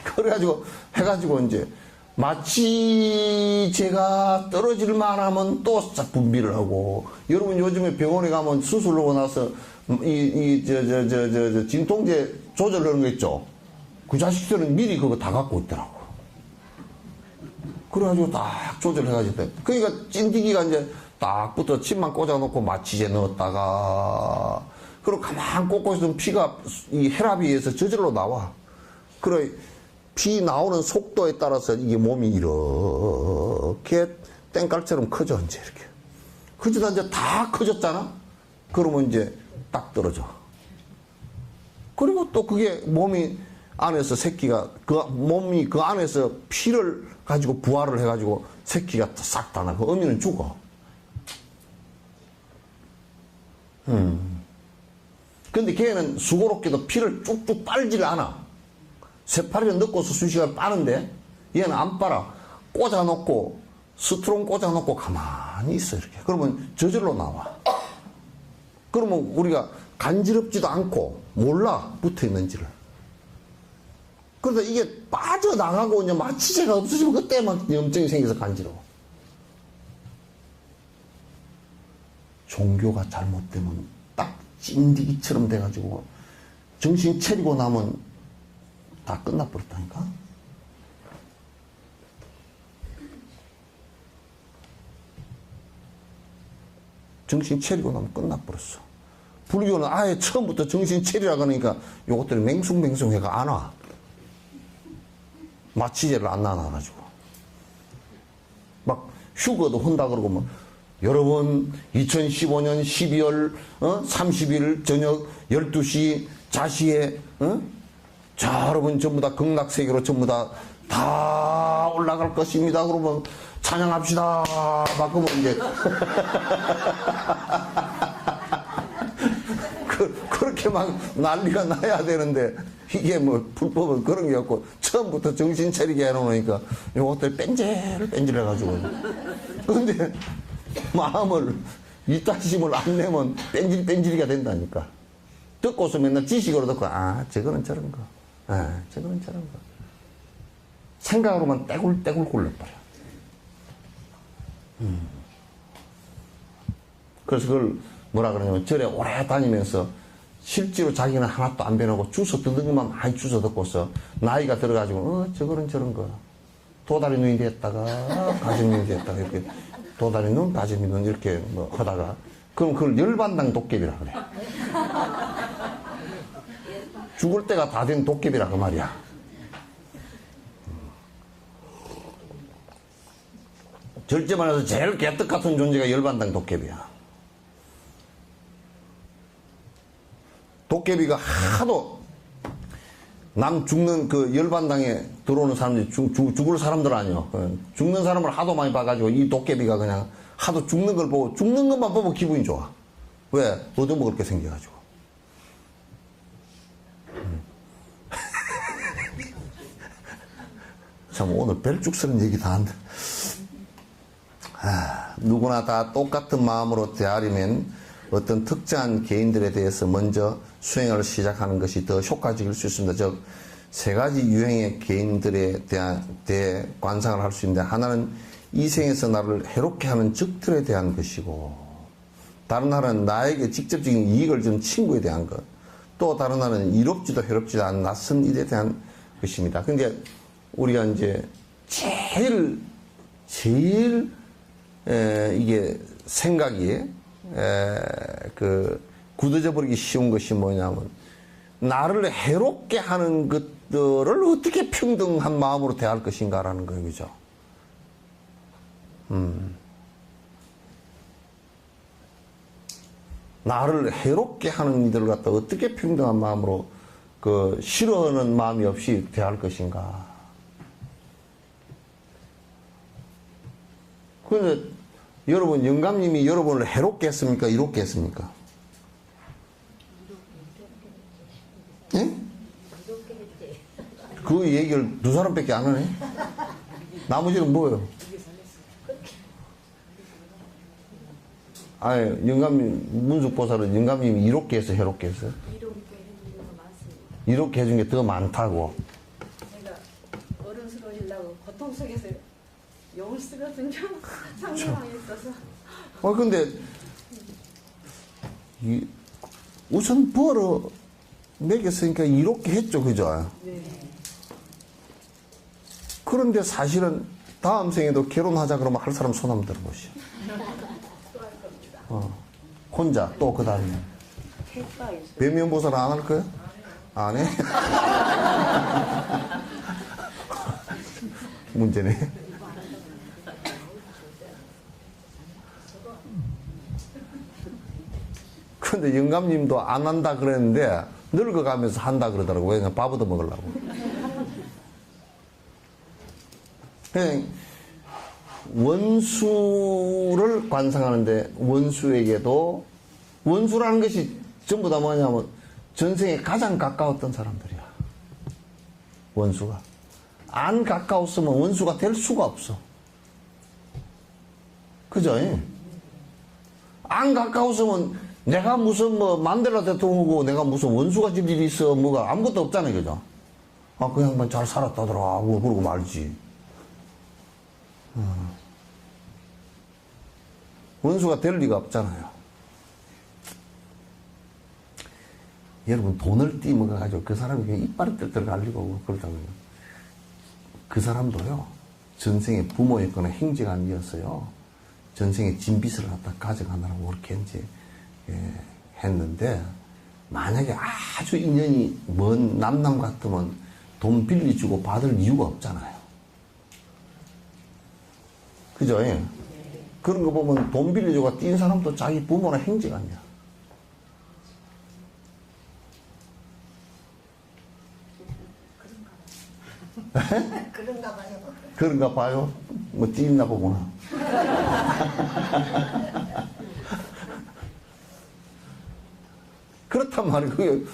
그래가지고 해가지고 이제 마취제가 떨어질만 하면 또 분비를 하고. 여러분 요즘에 병원에 가면 수술하고 나서 진통제 조절하는 거 있죠. 그 자식들은 미리 그거 다 갖고 있더라고. 그래가지고 딱 조절해가지고. 그러니까 찐디기가 이제 딱 붙어 침만 꽂아놓고 마취제 넣었다가, 그리고 가만 꽂고 있으면 피가 이 혈압에 의해서 저절로 나와. 그래, 피 나오는 속도에 따라서 이게 몸이 이렇게 땡깔처럼 커져, 이제 이렇게. 그러다 이제 다 커졌잖아? 그러면 이제 딱 떨어져. 그리고 또 그게 몸이 안에서 새끼가, 몸이 그 안에서 피를 가지고 부화를 해가지고 새끼가 싹 다 나고 어미는 죽어. 근데 걔는 수고롭게도 피를 쭉쭉 빨질 않아. 쇠파리를 넣고서 순식간에 빠는데 얘는 안 빨아. 꽂아놓고 스트롱 꽂아놓고 가만히 있어 이렇게. 그러면 저절로 나와. 그러면 우리가 간지럽지도 않고 몰라 붙어있는지를. 그러다 이게 빠져나가고 이제 마취제가 없어지면 그때 막 염증이 생겨서 간지러워. 종교가 잘못되면 딱 찐디기처럼 돼가지고 정신 차리고 나면 다 끝나버렸다니까. 정신 차리고 나면 끝나버렸어. 불교는 아예 처음부터 정신 차리라 그러니까 요것들이 맹숭맹숭해가 안 와. 마취제를 안 나눠가지고. 막 휴거도 한다 그러고 뭐 여러분 2015년 12월 30일 저녁 12시 자시에 자 여러분 전부 다 극락세계로 전부 다 올라갈 것입니다. 그러면 찬양합시다. 막 그러면 이제 그렇게 막 난리가 나야 되는데 이게 뭐 불법은 그런 게 없고 처음부터 정신 차리게 해놓으니까 요것들 뺀질뺀질 해가지고. 근데 마음을 이따심을 안 내면 뺀질뺀질이가 된다니까. 듣고서 맨날 지식으로 듣고 저거는 저런 거, 저거는 저런 거. 생각으로만 떼굴떼굴 굴러버려. 그래서 그걸 뭐라 그러냐면 절에 오래 다니면서 실제로 자기는 하나도 안 변하고 주워 듣는 것만 많이 주워 듣고서 나이가 들어가지고 저거는 저런 거. 도다리 눈이 됐다가 가지 눈이 됐다가 이렇게 도다리 눈, 가지 눈 이렇게 뭐 하다가 그럼 그걸 열반당 도깨비라 그래. 죽을 때가 다 된 도깨비라 그 말이야. 절제 말해서 제일 개떡 같은 존재가 열반당 도깨비야. 도깨비가 하도 남 죽는 그 열반당에 들어오는 사람들이 죽을 사람들 아니요. 죽는 사람을 하도 많이 봐가지고 이 도깨비가 그냥 하도 죽는 걸 보고 죽는 것만 보고 기분이 좋아. 왜? 얻어먹을 게 생겨가지고. 참 오늘 벨죽스러운 얘기 다 한다. 누구나 다 똑같은 마음으로 대하려면 어떤 특정한 개인들에 대해서 먼저 수행을 시작하는 것이 더 효과적일 수 있습니다. 즉, 세 가지 유형의 개인들에 대해 관상을 할 수 있는데, 하나는 이 생에서 나를 해롭게 하는 적들에 대한 것이고, 다른 하나는 나에게 직접적인 이익을 주는 친구에 대한 것, 또 다른 하나는 이롭지도 해롭지도 않은 낯선 일에 대한 것입니다. 근데 우리가 이제 제일 이게 생각이 굳어져 버리기 쉬운 것이 뭐냐면, 나를 해롭게 하는 것들을 어떻게 평등한 마음으로 대할 것인가라는 거예요. 그죠? 나를 해롭게 하는 이들을 갖다 어떻게 평등한 마음으로 싫어하는 마음이 없이 대할 것인가. 그런데 여러분, 영감님이 여러분을 해롭게 했습니까? 이롭게 했습니까? 예? 그 얘기를 두 사람밖에 안 하네? 나머지는 뭐예요? 아니, 영감님, 문숙보살은 영감님이 이롭게 해서 해롭게 했어요? 이롭게 해주는 거 많습니다. 이롭게 해준 게 더 많다고. 제가 어른스러우려고 고통 속에서 용을 쓰거든요. 상대방에 있어서. 근데, 우선 벌어 매겼으니까 이롭게 했죠. 그죠? 네. 그런데 사실은 다음 생에도 결혼하자 그러면 할 사람 손 한번 들어보시오. 혼자 또 그 다음에 배면보살은 안 할 거야? 안 해? 문제네. 근데 영감님도 안 한다 그랬는데 늙어가면서 한다 그러더라고. 왜? 밥 얻어 먹으려고. 그냥 원수를 관상하는데, 원수에게도, 원수라는 것이 전부 다 뭐냐면 전생에 가장 가까웠던 사람들이야. 원수가. 안 가까웠으면 원수가 될 수가 없어. 그죠? 안 가까웠으면 내가 무슨 만델라 대통령이고 내가 무슨 원수가 질 일이 있어. 뭐가 아무것도 없잖아요. 그죠? 그 양반 잘 살았다더라. 뭐 그러고 말지. 원수가 될 리가 없잖아요. 여러분, 돈을 띠먹어가지고 그 사람이 그냥 이빨을 뜰뜰 갈리고 그러다고요. 그 사람도요, 전생에 부모였거나 행제간이었어요. 전생에 진빚을 갖다 가져가느라고 그렇게 이제 했는데, 만약에 아주 인연이 먼 남남 같으면 돈 빌려주고 받을 이유가 없잖아요. 그죠? 그런 거 보면 돈 빌려주고 뛴 사람도 자기 부모나 행제가 아니야. 그런가 봐요. 그런가 봐요. 뭐 띄있나 보구나. 그렇단 말이에요. 그게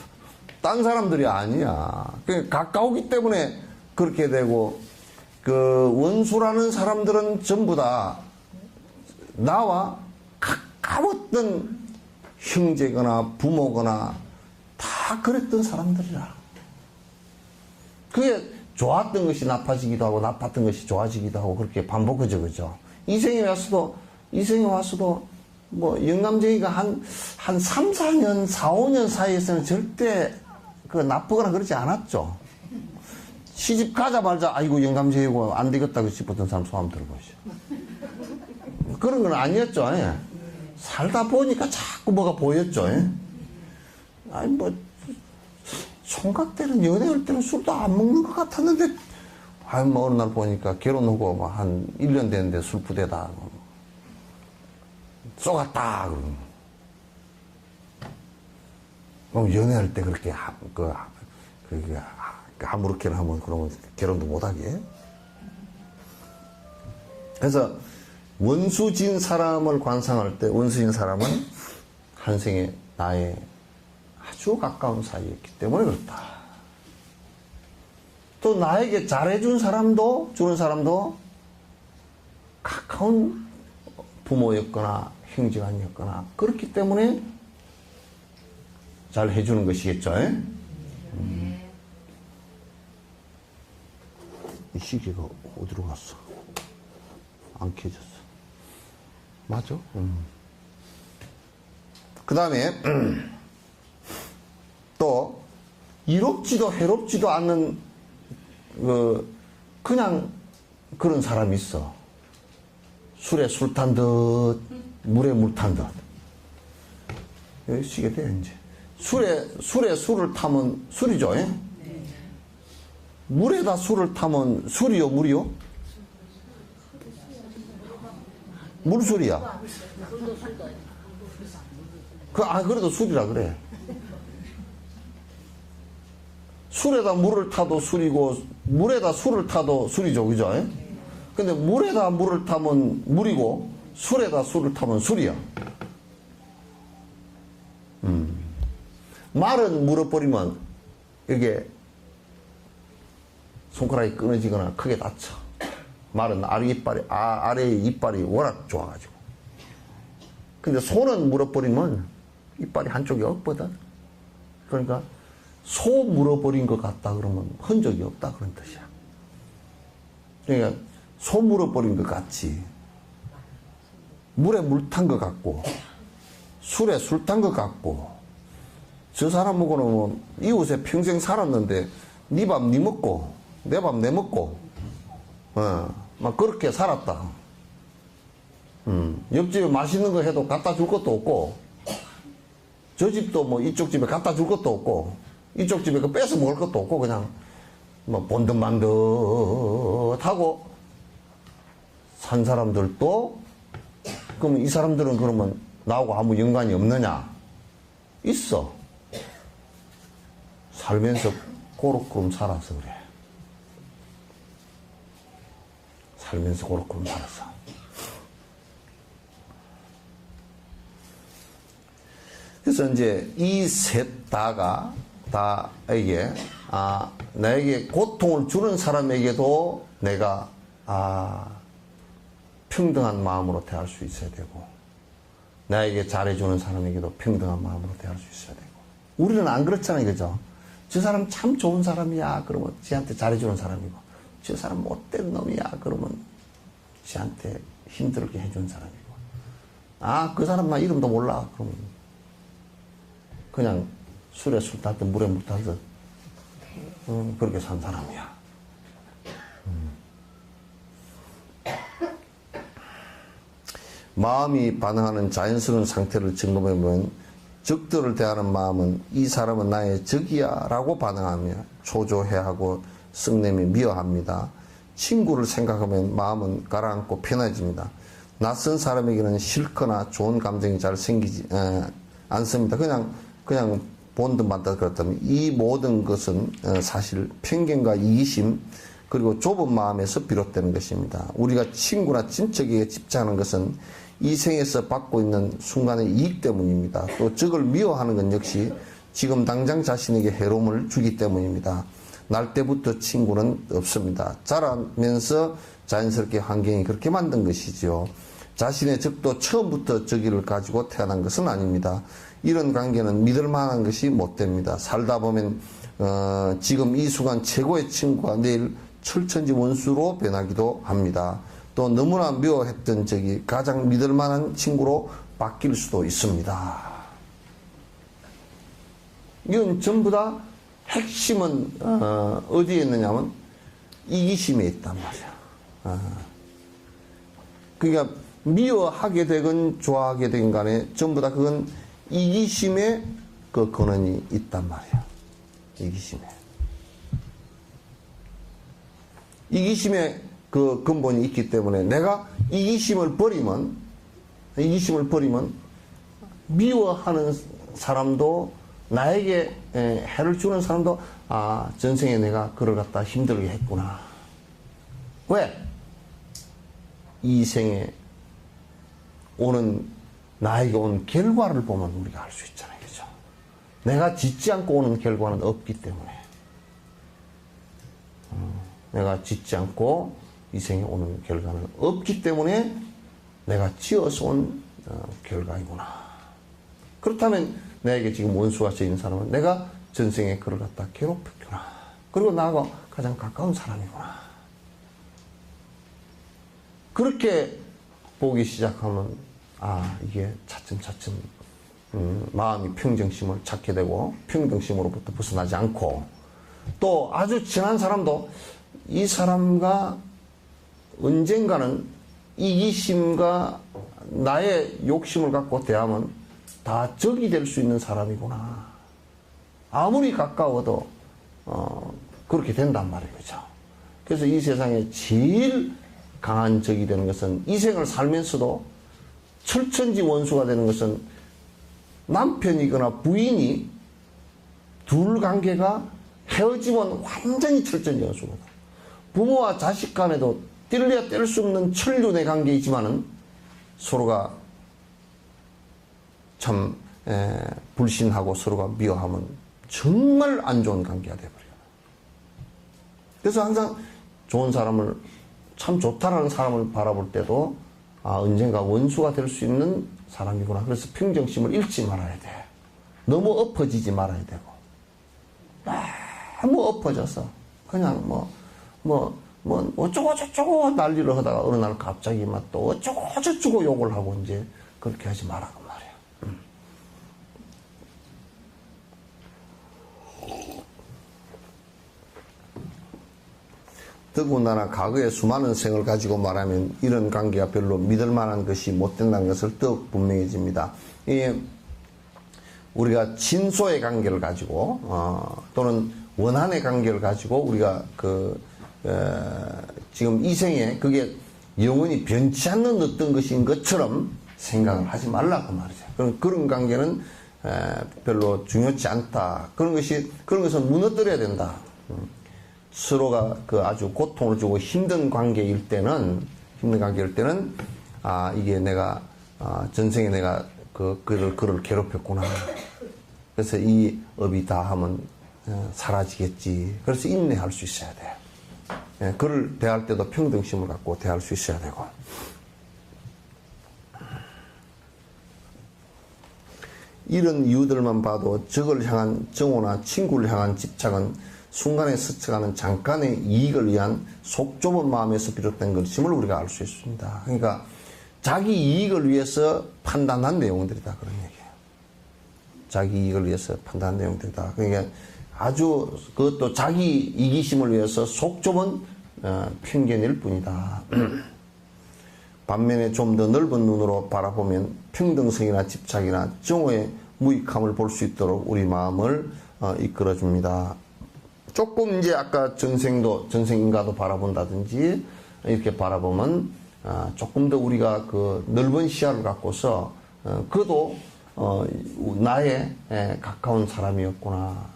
딴 사람들이 아니야. 가까우기 때문에 그렇게 되고, 원수라는 사람들은 전부 다 나와 가까웠던 형제거나 부모거나 다 그랬던 사람들이라. 그게 좋았던 것이 나빠지기도 하고 나빴던 것이 좋아지기도 하고 그렇게 반복하죠. 그죠? 이 생에 와서도 뭐 영감쟁이가 한 3, 4년, 4, 5년 사이에서는 절대 나쁘거나 그러지 않았죠. 시집 가자마자 아이고 영감쟁이고 안 되겠다고 싶었던 사람 손 한번 들어보시죠. 그런 건 아니었죠. 예. 살다 보니까 자꾸 뭐가 보였죠. 예. 아니 뭐 총각 때는 연애할 때는 술도 안 먹는 것 같았는데 뭐 어느 날 보니까 결혼하고 뭐 한 1년 됐는데 술부대다. 쏘갔다. 그럼 연애할 때 그렇게 아무렇게나 하면 그러면 결혼도 못하게. 그래서 원수진 사람을 관상할 때 원수진 사람은 한 생에 나의 아주 가까운 사이였기 때문에 그렇다. 또 나에게 잘해준 사람도 주는 사람도 가까운 부모였거나 형제간이었거나 그렇기 때문에 잘 해주는 것이겠죠. 이 시계가 어디로 갔어? 안 켜졌어. 맞아? 그 다음에 또 이롭지도 해롭지도 않는 그냥 그런 사람이 있어. 술에 술 탄 듯, 물에 물 탄 듯. 여기 시계 돼, 이제. 술에 술을 타면 술이죠, 예? 물에다 술을 타면 술이요, 물이요? 물술이야. 그래도 술이라 그래. 술에다 물을 타도 술이고, 물에다 술을 타도 술이죠, 그죠? 예? 근데 물에다 물을 타면 물이고, 술에다 술을 타면 술이야. 말은 물어버리면, 이게, 손가락이 끊어지거나 크게 다쳐. 말은 아래의 이빨이 워낙 좋아가지고. 근데 손은 물어버리면, 이빨이 한쪽이 없거든. 그러니까, 소 물어버린 것 같다 그러면 흔적이 없다 그런 뜻이야. 그러니까 소 물어버린 것 같이 물에 물 탄 것 같고 술에 술 탄 것 같고 저 사람하고는 뭐 이웃에 평생 살았는데 네 밥 네 먹고 내 밥 내 먹고 막 그렇게 살았다. 옆집에 맛있는 거 해도 갖다 줄 것도 없고 저 집도 뭐 이쪽 집에 갖다 줄 것도 없고 이쪽 집에 그 뺏어 먹을 것도 없고 그냥 뭐 본듯만듯하고 산 사람들도 그러면 이 사람들은 그러면 나하고 아무 연관이 없느냐? 있어. 살면서 고루고루 살아서 그래. 살면서 고루고루 살았어. 그래서 이제 이 셋 다가 다에게 나에게 고통을 주는 사람에게도 내가 평등한 마음으로 대할 수 있어야 되고 나에게 잘해주는 사람에게도 평등한 마음으로 대할 수 있어야 되고 우리는 안 그렇잖아요, 그죠? 저 사람 참 좋은 사람이야 그러면 지한테 잘해주는 사람이고 저 사람 못된 놈이야 그러면 지한테 힘들게 해주는 사람이고 그 사람만 이름도 몰라 그러면 그냥 술에 술 탈 때 물에 물 타서 그렇게 산 사람이야. 마음이 반응하는 자연스러운 상태를 점검해보면 적들을 대하는 마음은 이 사람은 나의 적이야 라고 반응하며 초조해하고 썩내며 미워합니다. 친구를 생각하면 마음은 가라앉고 편해집니다. 낯선 사람에게는 싫거나 좋은 감정이 잘 생기지 않습니다. 그냥 본듯만다 그렇다면 이 모든 것은 사실 편견과 이기심 그리고 좁은 마음에서 비롯되는 것입니다. 우리가 친구나 친척에게 집착하는 것은 이 생에서 받고 있는 순간의 이익 때문입니다. 또 적을 미워하는 건 역시 지금 당장 자신에게 해로움을 주기 때문입니다. 날 때부터 친구는 없습니다. 자라면서 자연스럽게 환경이 그렇게 만든 것이지요. 자신의 적도 처음부터 적의를 가지고 태어난 것은 아닙니다. 이런 관계는 믿을 만한 것이 못 됩니다. 살다 보면 지금 이 순간 최고의 친구가 내일 철천지 원수로 변하기도 합니다. 또 너무나 미워했던 적이 가장 믿을 만한 친구로 바뀔 수도 있습니다. 이건 전부 다 핵심은 어디에 있느냐면 이기심에 있단 말이야. 그러니까 미워하게 되건 좋아하게 되건 간에 전부 다 그건 이기심에 그 근원이 있단 말이야. 이기심에. 이기심의 그 근본이 있기 때문에 내가 이기심을 버리면 미워하는 사람도 나에게 해를 주는 사람도 전생에 내가 그를 갖다 힘들게 했구나. 왜? 이 생에 오는 나에게 온 결과를 보면 우리가 알 수 있잖아요. 그죠? 내가 짓지 않고 오는 결과는 없기 때문에 내가 짓지 않고 이 생에 오는 결과는 없기 때문에 내가 지어서 온 결과이구나. 그렇다면 나에게 지금 원수가 져 있는 사람은 내가 전생에 그를 갖다 괴롭혔구나. 그리고 나하고 가장 가까운 사람이구나. 그렇게 보기 시작하면 이게 차츰차츰 마음이 평정심을 찾게 되고 평정심으로부터 벗어나지 않고 또 아주 친한 사람도 이 사람과 언젠가는 이기심과 나의 욕심을 갖고 대하면 다 적이 될 수 있는 사람이구나. 아무리 가까워도 그렇게 된단 말이에요. 그죠? 그래서 이 세상에 제일 강한 적이 되는 것은 이 생을 살면서도 철천지 원수가 되는 것은 남편이거나 부인이 둘 관계가 헤어지면 완전히 철천지 원수거든. 부모와 자식 간에도 뗄래야 뗄 수 없는 천륜의 관계이지만은 서로가 참 불신하고 서로가 미워하면 정말 안 좋은 관계가 돼버려요. 그래서 항상 좋은 사람을 참 좋다라는 사람을 바라볼 때도 언젠가 원수가 될 수 있는 사람이구나. 그래서 평정심을 잃지 말아야 돼. 너무 엎어지지 말아야 되고 너무 엎어져서 그냥 어쩌고 저쩌고 난리를 하다가 어느 날 갑자기 막 또 어쩌고 저쩌고 욕을 하고 이제 그렇게 하지 마라 그 말이야. 더군다나 과거의 수많은 생을 가지고 말하면 이런 관계가 별로 믿을 만한 것이 못 된다는 것을 더욱 분명해집니다. 우리가 친소의 관계를 가지고 또는 원한의 관계를 가지고 우리가 지금 이 생에 그게 영원히 변치 않는 어떤 것인 것처럼 생각을 하지 말라 그 말이죠. 그런 관계는 별로 중요치 않다. 그런 것은 무너뜨려야 된다. 서로가 아주 고통을 주고 힘든 관계일 때는 이게 내가 전생에 내가 그를 괴롭혔구나. 그래서 이 업이 다 하면 사라지겠지. 그래서 인내할 수 있어야 돼. 그를 대할 때도 평등심을 갖고 대할 수 있어야 되고. 이런 이유들만 봐도 적을 향한 정오나 친구를 향한 집착은 순간에 스쳐가는 잠깐의 이익을 위한 속 좁은 마음에서 비롯된 것임을 우리가 알 수 있습니다. 그러니까 자기 이익을 위해서 판단한 내용들이다 그런 얘기예요. 자기 이익을 위해서 판단한 내용들이다. 그러니까 아주 그것도 자기 이기심을 위해서 속 좁은 편견일 뿐이다. 반면에 좀 더 넓은 눈으로 바라보면 평등성이나 집착이나 정오의 무익함을 볼 수 있도록 우리 마음을 이끌어줍니다. 조금 이제 아까 전생인가도 바라본다든지 이렇게 바라보면 조금 더 우리가 그 넓은 시야를 갖고서 그도 나의 가까운 사람이었구나.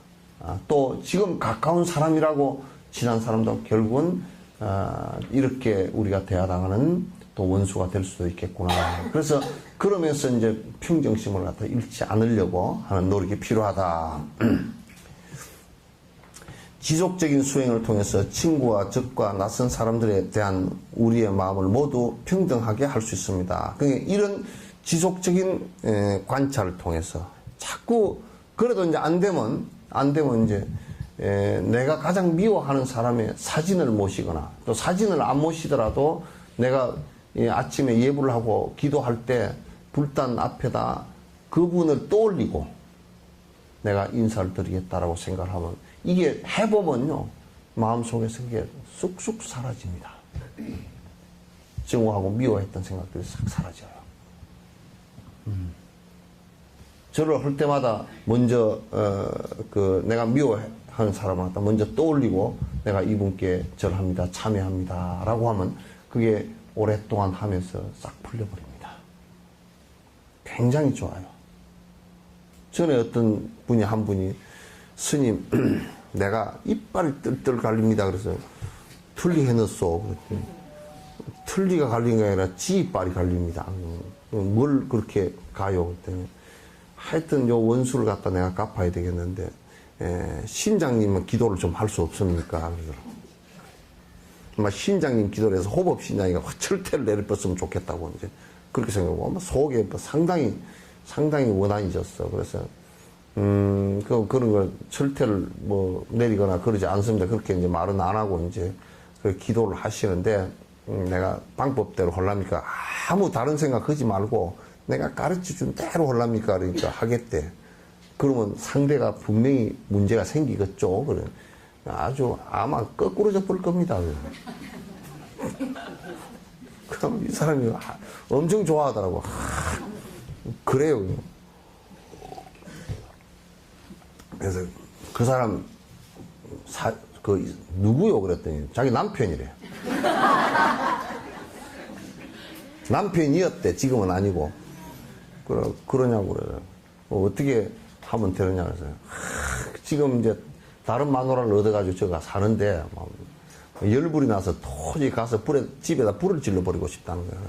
또 지금 가까운 사람이라고 친한 사람도 결국은 이렇게 우리가 대하다가는 또 원수가 될 수도 있겠구나. 그래서 그러면서 이제 평정심을 갖다 잃지 않으려고 하는 노력이 필요하다. 지속적인 수행을 통해서 친구와 적과 낯선 사람들에 대한 우리의 마음을 모두 평등하게 할 수 있습니다. 그러니까 이런 지속적인 관찰을 통해서 자꾸 그래도 이제 안 되면 이제 내가 가장 미워하는 사람의 사진을 모시거나 또 사진을 안 모시더라도 내가 아침에 예불을 하고 기도할 때 불단 앞에다 그분을 떠올리고 내가 인사를 드리겠다라고 생각을 하면 이게 해보면요 마음속에서 그게 쑥쑥 사라집니다. 증오하고 미워했던 생각들이 싹 사라져요. 저를 할 때마다 먼저 내가 미워하는 사람한테 먼저 떠올리고 내가 이분께 절합니다, 참여합니다 라고 하면 그게 오랫동안 하면서 싹 풀려버립니다. 굉장히 좋아요. 전에 어떤 분이 한 분이 스님 내가 이빨이 뜰뜰 갈립니다. 그래서 틀리 해넣었어. 그랬더니 틀리가 갈린 게 아니라 지 이빨이 갈립니다. 뭘 그렇게 가요? 그랬더니 하여튼 요 원수를 갖다 내가 갚아야 되겠는데 신장님은 기도를 좀 할 수 없습니까? 그러더라고요. 신장님 기도를 해서 호법 신장이가 철퇴를 내려뻤으면 좋겠다고 이제 그렇게 생각하고 속에 상당히 원한이 졌어. 그래서 그런 걸 철퇴를 내리거나 그러지 않습니다. 그렇게 이제 말은 안 하고 이제 그 기도를 하시는데 내가 방법대로 하려니까 아무 다른 생각하지 말고 내가 가르쳐준 대로 하려니까 그러니까 하겠대. 그러면 상대가 분명히 문제가 생기겠죠. 그래. 아주 아마 거꾸로져 볼 겁니다. 그럼 이 사람이 엄청 좋아하더라고. 그래요. 그래서 그 사람 누구요? 그랬더니 자기 남편이래. 남편이었대. 지금은 아니고. 그러냐고 그래요. 어떻게 하면 되느냐 그래서 지금 이제 다른 마누라를 얻어가지고 제가 사는데 열불이 나서 도저히 가서 집에다 불을 질러버리고 싶다는 거예요.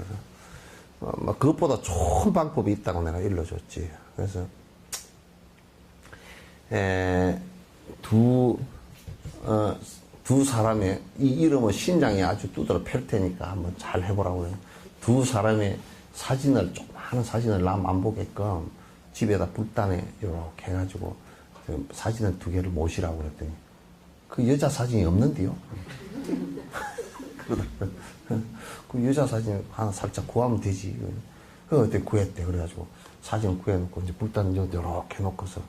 그것보다 좋은 방법이 있다고 내가 일러줬지. 그래서 두 사람의 이 이름은 신장이 아주 두드러 팰 테니까 한번 잘 해보라고 해요. 두 사람의 사진을 조그마한 사진을 남 안 보게끔 집에다 불단에 이렇게 해가지고 사진을 2개를 모시라고 그랬더니 그 여자 사진이 없는데요. 그 여자 사진 하나 살짝 구하면 되지. 그때 구했대. 그래가지고 사진을 구해놓고 이제 불단 이렇게 해놓고서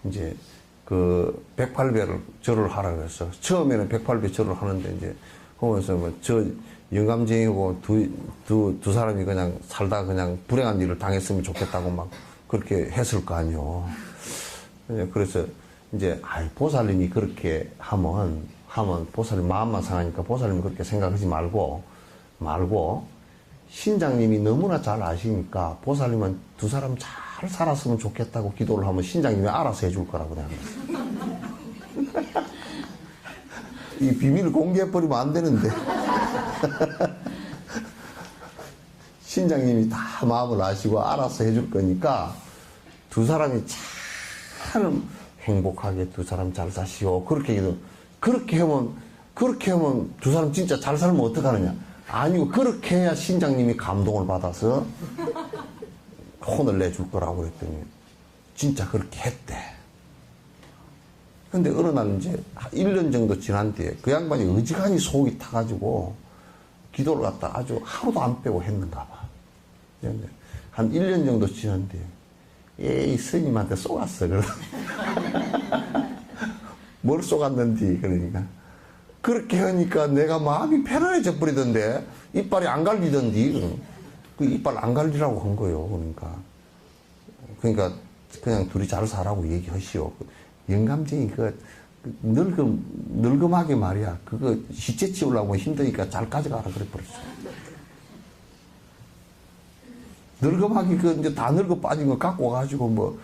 이제 그 108배를 절을 하라 그랬어. 처음에는 108배 절을 하는데 이제 보면서 저 영감쟁이고 두 사람이 그냥 살다 그냥 불행한 일을 당했으면 좋겠다고 막 그렇게 했을 거 아니요. 그래서 이제 보살님이 그렇게 하면 보살님 마음만 상하니까 보살님이 그렇게 생각하지 말고 신장님이 너무나 잘 아시니까 보살님은 두 사람 잘 살았으면 좋겠다고 기도를 하면 신장님이 알아서 해줄 거라고 내가 그랬어. 이 비밀을 공개해버리면 안 되는데. 신장님이 다 마음을 아시고 알아서 해줄 거니까 두 사람이 참 행복하게 두 사람 잘 사시오. 그렇게 하면 두 사람 진짜 잘 살면 어떡하느냐. 아니고 그렇게 해야 신장님이 감동을 받아서 혼을 내줄 거라고 그랬더니 진짜 그렇게 했대. 근데 어느 날 이제 1년 정도 지난 뒤에 그 양반이 어지간히 속이 타가지고 기도를 갖다 아주 하루도 안 빼고 했는가 봐. 한 1년 정도 지난 뒤에 에이 스님한테 쏘았어. 뭘 쏘갔는지 그러니까 그렇게 하니까 내가 마음이 편안해져 버리던데 이빨이 안 갈리던디. 그 이빨 안 갈리라고 한 거예요. 그러니까 그냥 둘이 잘 살라고 얘기하시오. 영감쟁이 늙음하게 말이야. 그거 시체 치우려고 힘드니까 잘 가져가라 그래 버렸어. 늙음하게 이제 다 늙어 빠진 거 갖고 와가지고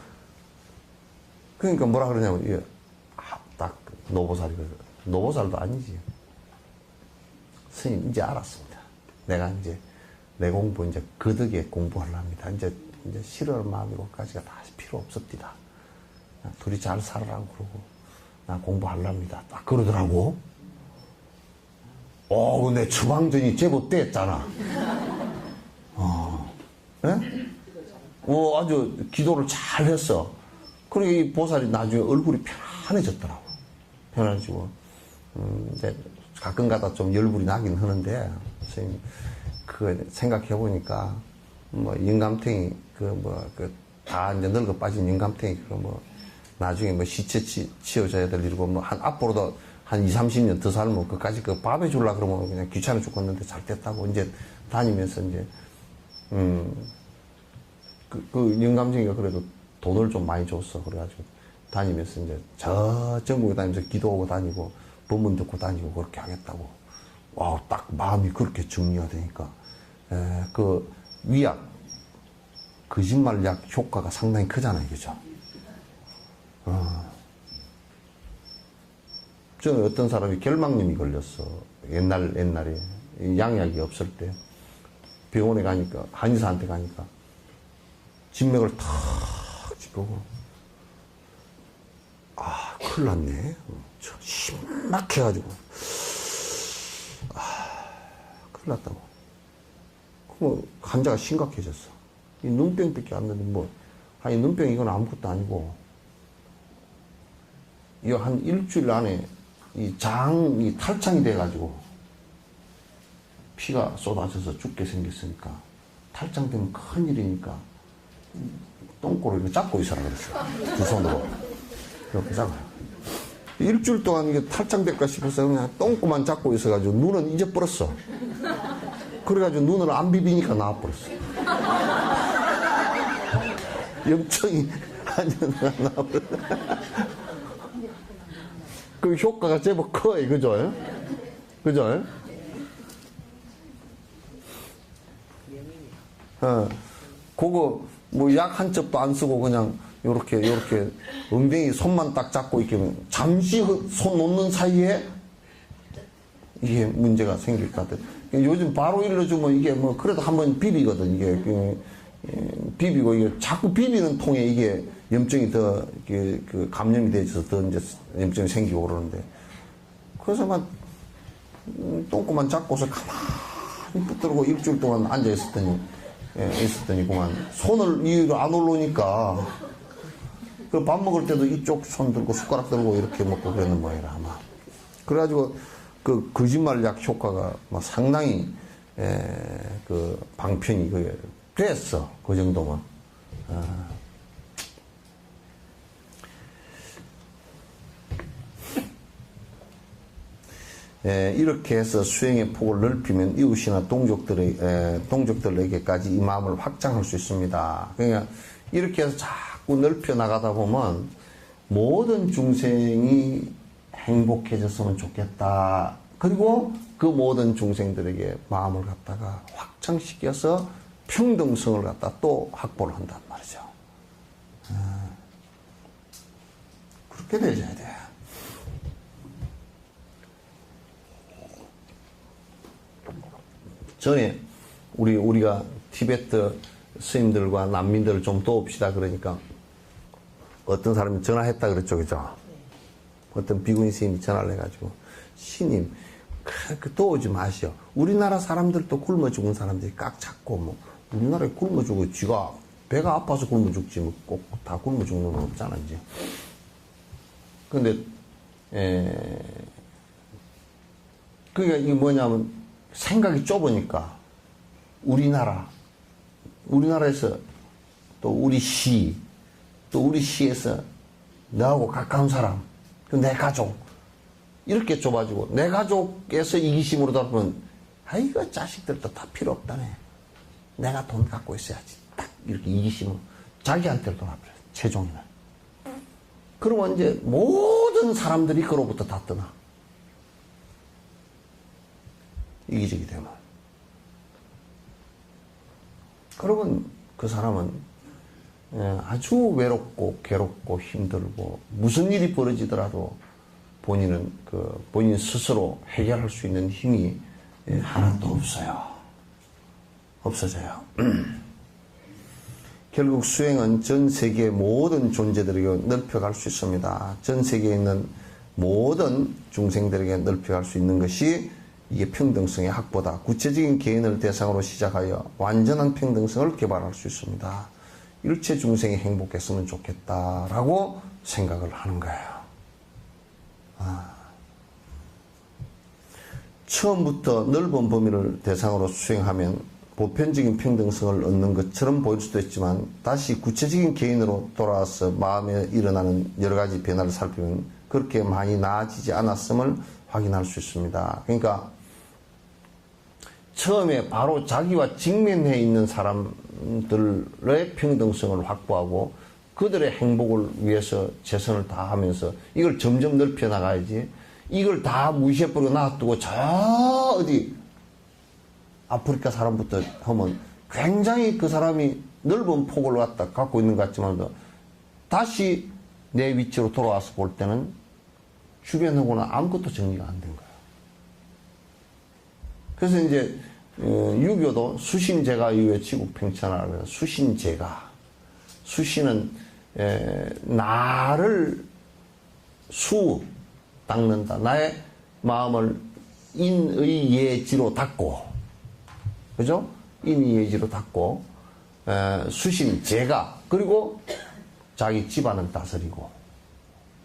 그러니까 뭐라 그러냐면 딱 노보살이거든. 노보살도 아니지. 스님 이제 알았습니다. 내가 이제 내 공부 이제 거덕에 공부하려합니다. 이제 싫어할 마음이고까지가 다 필요 없었디다. 둘이 잘 살아라고 그러고 나 공부하려합니다. 딱 그러더라고. 내 처방전이 제법 됐잖아. 네? 아주 기도를 잘 했어. 그러니까 이 보살이 나중에 얼굴이 편안해졌더라고. 편안해지고 이제 가끔 가다 좀 열불이 나긴 하는데 선생님 그 생각해보니까 영감탱이 다 이제 늙어 빠진 영감탱이 나중에 시체 치워줘야 될 일이고 앞으로도 한 20, 30년 더 살면 그까지 밥 해주려고 그러면 그냥 귀찮아 죽겠는데 잘 됐다고 이제 다니면서 이제 그 영감쟁이가 그래도 돈을 좀 많이 줬어. 그래가지고 다니면서 이제 저 전국에 다니면서 기도하고 다니고 법문 듣고 다니고 그렇게 하겠다고. 와우, 딱 마음이 그렇게 정리가 되니까, 그 위약, 거짓말 약 효과가 상당히 크잖아요. 그죠? 저는 어떤 사람이 결막염이 걸렸어. 옛날에. 양약이 없을 때. 병원에 가니까, 한의사한테 가니까, 진맥을 탁 짚고, 아, 큰일 났네. 심막해가지고. 큰일 났다고. 그럼 환자가 심각해졌어. 이 눈병밖에 안 나는데, 뭐, 아니, 눈병 이건 아무것도 아니고, 이거 한 일주일 안에 이 탈창이 돼가지고, 피가 쏟아져서 죽게 생겼으니까, 탈창되면 큰일이니까, 똥꼬를 이렇게 잡고 있어라 그랬어요. 두 손으로. 이렇게 잡아요. 일주일 동안 이게 탈창될까 싶어서 그냥 똥꼬만 잡고 있어가지고 눈은 잊어버렸어. 그래가지고 눈을 안 비비니까 나와버렸어. 염증이 완전 나와버렸어. 그 효과가 제법 커요. 그죠? 그죠? 그거 뭐 약 한 첩도 안 쓰고 그냥 요렇게 엉덩이 손만 딱 잡고 이렇게 잠시 손 놓는 사이에 이게 문제가 생길 것 같아요. 요즘 바로 일러주면 이게 뭐 그래도 한번 비비거든. 이게 비비고 이게 자꾸 비비는 통에 이게 염증이 더 그 감염이 되어서 더 이제 염증이 생기고 그러는데 그래서 막 똥꼬만 잡고서 가만히 붙들고 일주일 동안 앉아 있었더니 그만 손을 위로 안 올라오니까 그 밥 먹을 때도 이쪽 손 들고 숟가락 들고 이렇게 먹고 그러는 모양이라 아마. 그래가지고 그 거짓말 약 효과가 뭐 상당히 그 방편이 그게 됐어. 그 정도면. 이렇게 해서 수행의 폭을 넓히면 이웃이나 동족들에게까지 이 마음을 확장할 수 있습니다. 그러니까 이렇게 해서 자꾸 넓혀 나가다 보면 모든 중생이 행복해졌으면 좋겠다. 그리고 그 모든 중생들에게 마음을 갖다가 확장시켜서 평등성을 갖다 또 확보를 한단 말이죠. 그렇게 되어야 돼. 전에 우리가 티베트 스님들과 난민들을 좀 도웁시다 그러니까 어떤 사람이 전화했다 그랬죠, 그죠? 어떤 비구니 스님이 전화를 해가지고 스님 그 도우지 마시오. 우리나라 사람들도 굶어 죽은 사람들이 깍 잡고 뭐 우리나라에 굶어 죽고 쥐가 배가 아파서 굶어 죽지 뭐 꼭 다 굶어 죽는 건 없잖아 이제. 근데 그러니까 이게 뭐냐면 생각이 좁으니까 우리나라에서 또 우리 시에서 나하고 가까운 사람, 내 가족 이렇게 좁아지고 내 가족에서 이기심으로 다보면 아이고 자식들도 다 필요 없다네. 내가 돈 갖고 있어야지. 딱 이렇게 이기심으로 자기한테도 돈 앞에 최종이는. 그러면 이제 모든 사람들이 그로부터 다 떠나. 이기적이 되면. 그러면 그 사람은 아주 외롭고 괴롭고 힘들고 무슨 일이 벌어지더라도 본인 스스로 해결할 수 있는 힘이 하나도 없어요. 없어져요. 결국 수행은 전 세계의 모든 존재들에게 넓혀갈 수 있습니다. 전 세계에 있는 모든 중생들에게 넓혀갈 수 있는 것이 이게 평등성의 확보다. 구체적인 개인을 대상으로 시작하여 완전한 평등성을 개발할 수 있습니다. 일체 중생이 행복했으면 좋겠다라고 생각을 하는 거예요. 처음부터 넓은 범위를 대상으로 수행하면 보편적인 평등성을 얻는 것처럼 보일 수도 있지만 다시 구체적인 개인으로 돌아와서 마음에 일어나는 여러 가지 변화를 살피면 그렇게 많이 나아지지 않았음을 확인할 수 있습니다. 그러니까 처음에 바로 자기와 직면해 있는 사람들의 평등성을 확보하고 그들의 행복을 위해서 최선을 다하면서 이걸 점점 넓혀 나가야지 이걸 다 무시해버리고 놔두고 저 어디 아프리카 사람부터 하면 굉장히 그 사람이 넓은 폭을 갖고 있는 것 같지만 다시 내 위치로 돌아와서 볼 때는 주변하고는 아무것도 정리가 안 된 거야. 그래서 이제 6.25도 수신제가 이후에 지국팽천하라. 수신제가. 수신은 나를 닦는다. 나의 마음을 인의 예지로 닦고, 그죠? 인의 예지로 닦고, 수신제가. 그리고 자기 집안을 다스리고.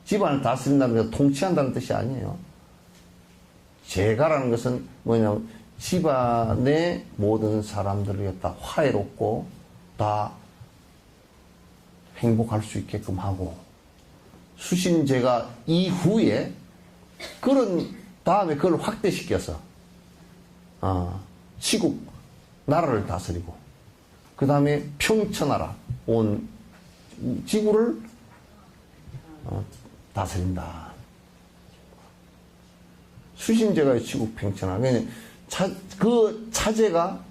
집안을 다스린다는 게 통치한다는 뜻이 아니에요. 제가라는 것은 뭐냐면 집안의 모든 사람들을 다 화해롭고 다 행복할 수 있게끔 하고, 수신제가 이후에 그런 다음에 그걸 확대시켜서 시국 나라를 다스리고 그 다음에 평천하라 온 지구를 다스린다. 수신제가 지국 평천하라. 그 차제가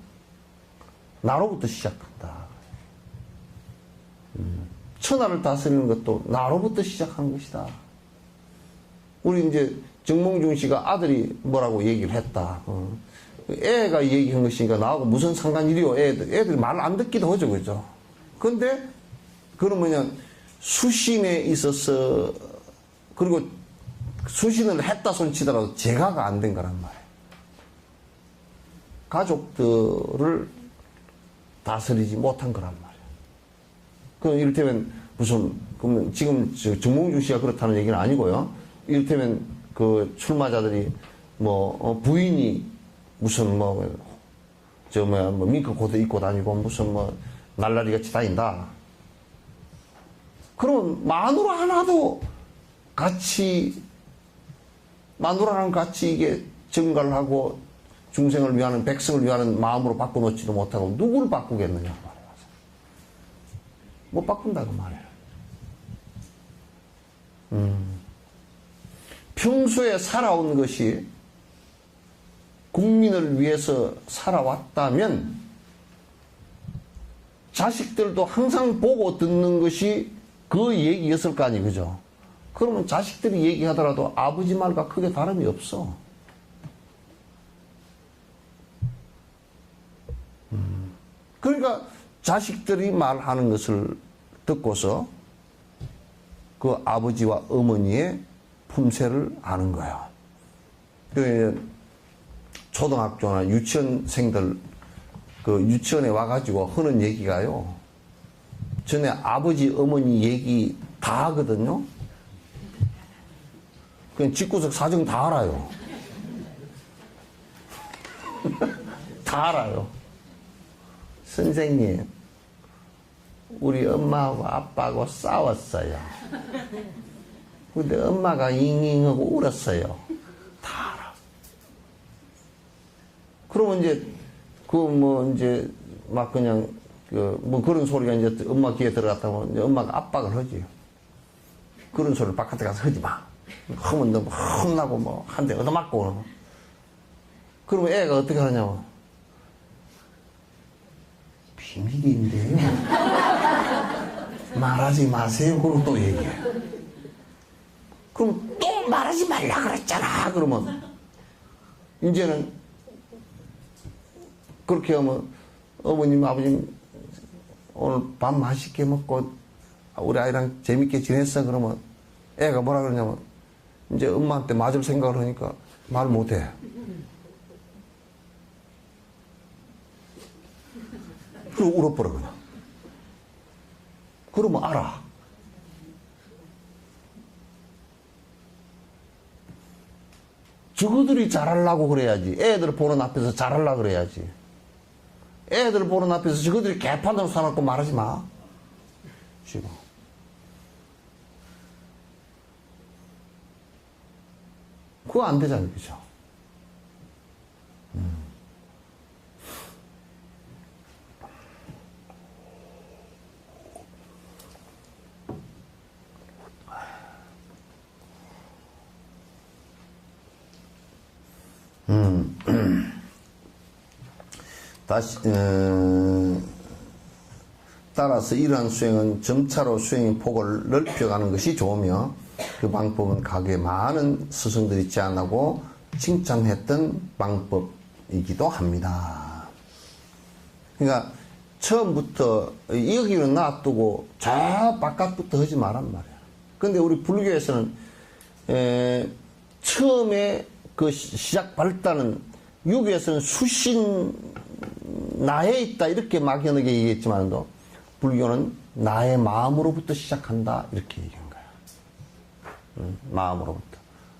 나로부터 시작한다. 천하를 다스리는 것도 나로부터 시작한 것이다. 우리 이제 정몽준 씨가 아들이 뭐라고 얘기를 했다. 애가 얘기한 것이니까 나하고 무슨 상관이리요. 애들이 말 안 듣기도 하죠. 그죠? 근데, 그러면 수신에 있어서, 그리고 수신을 했다 손 치더라도 제가가 안 된 거란 말이에요. 가족들을 다스리지 못한 거란 말이에요. 그 이를테면 그러면 지금 정몽준 씨가 그렇다는 얘기는 아니고요. 이를테면 그 출마자들이 부인이 무슨 밍크 코트 입고 다니고 무슨 날라리 같이 다닌다. 그러면 마누라랑 같이 이게 정갈을 하고 중생을 위하는 백성을 위하는 마음으로 바꿔놓지도 못하고 누구를 바꾸겠느냐 말이야. 못 바꾼다고 말이에요. 평소에 살아온 것이 국민을 위해서 살아왔다면 자식들도 항상 보고 듣는 것이 그 얘기였을 거 아니에요. 그죠? 그러면 자식들이 얘기하더라도 아버지 말과 크게 다름이 없어. 그러니까 자식들이 말하는 것을 듣고서 그 아버지와 어머니의 품새를 아는 거예요. 그 초등학교나 유치원생들 그 유치원에 와가지고 하는 얘기가요. 전에 아버지 어머니 얘기 다 하거든요. 그냥 집구석 사정 다 알아요. 다 알아요. 선생님, 우리 엄마하고 아빠하고 싸웠어요. 근데 엄마가 잉잉하고 울었어요. 다 알아. 그러면 이제, 이제, 막 그냥, 그런 소리가 이제 엄마 귀에 들어갔다면 이제 엄마가 압박을 하지. 그런 소리를 바깥에 가서 하지 마. 하면 너 혼나고 한 대 얻어맞고. 그러면 애가 어떻게 하냐면, 비밀인데요. 말하지 마세요. 그러고 또 얘기해. 그럼 또 말하지 말라 그랬잖아. 그러면 이제는 그렇게 하면 어머님 아버님 오늘 밥 맛있게 먹고 우리 아이랑 재밌게 지냈어. 그러면 애가 뭐라 그러냐면 이제 엄마한테 맞을 생각을 하니까 말 못해. 그리고 울어버려 그냥. 그러면 알아. 저거들이 잘하려고 그래야지. 애들 보는 앞에서 잘하려고 그래야지. 애들 보는 앞에서 저거들이 개판으로 사놓고 말하지 마. 지금. 그거 안 되잖아요. 그죠? 다시, 따라서 이러한 수행은 점차로 수행의 폭을 넓혀가는 것이 좋으며 그 방법은 과거에 많은 스승들이 제안하고 칭찬했던 방법이기도 합니다. 그러니까 처음부터 여기는 놔두고 저 바깥부터 하지 말란 말이야. 근데 우리 불교에서는 처음에 그 시작 발단은 유교에서는 수신 나에 있다 이렇게 막연하게 얘기했지만도 불교는 나의 마음으로부터 시작한다 이렇게 얘기한 거야.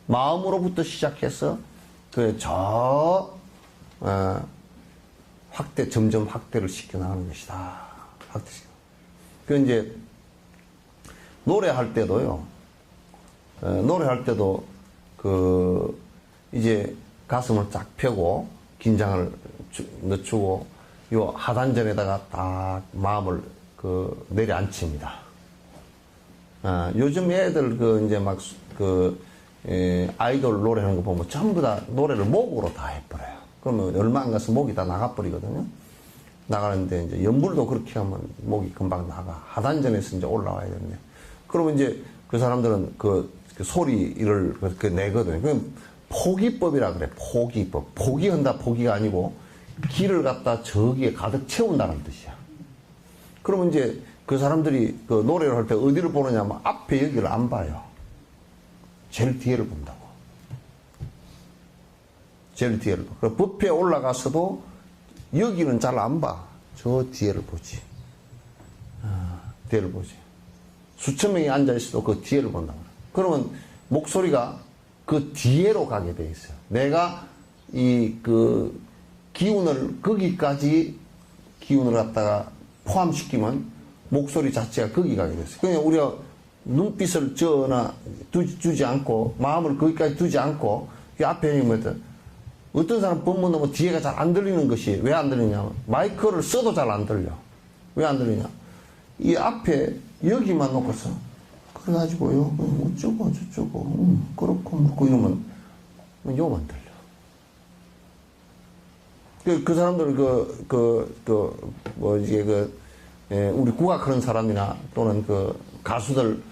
마음으로부터 시작해서 점점 확대를 시켜나가는 것이다. 그 이제 노래할 때도요. 노래할 때도 이제 가슴을 쫙 펴고 긴장을 늦추고 요 하단전에다가 딱 마음을 내려앉힙니다. 요즘 애들 이제 아이돌 노래하는 거 보면 전부 다 노래를 목으로 다 해버려요. 그러면 얼마 안 가서 목이 다 나가버리거든요. 나가는데 이제 연불도 그렇게 하면 목이 금방 나가. 하단전에서 이제 올라와야 되는데. 그러면 이제 그 사람들은 그 소리를 내거든요. 그럼 포기법이라 그래. 포기법. 포기한다 포기가 아니고 기를 갖다 저기에 가득 채운다는 뜻이야. 그러면 이제 그 사람들이 그 노래를 할 때 어디를 보느냐면 앞에 여기를 안 봐요. 제일 뒤에를 본다고. 제일 뒤에를 봐. 그리고 법회에 올라가서도 여기는 잘 안 봐. 저 뒤에를 보지. 뒤에를 보지. 수천 명이 앉아있어도 그 뒤에를 본다고. 그러면 목소리가 그 뒤에로 가게 돼 있어요. 내가 기운을 거기까지 기운을 갖다가 포함시키면 목소리 자체가 거기 가게 됐어요. 그냥 우리가 눈빛을 두지 않고 마음을 거기까지 두지 않고 이 앞에 있는 어떤 사람 법문 하면 뒤에가 잘 안 들리는 것이 왜 안 들리냐면 마이크를 써도 잘 안 들려. 왜 안 들리냐? 이 앞에 여기만 놓고서 그래가지고요 어쩌고 저쩌고 그렇고 이러면 요만 들려. 그 사람들 우리 국악하는 사람이나 또는 가수들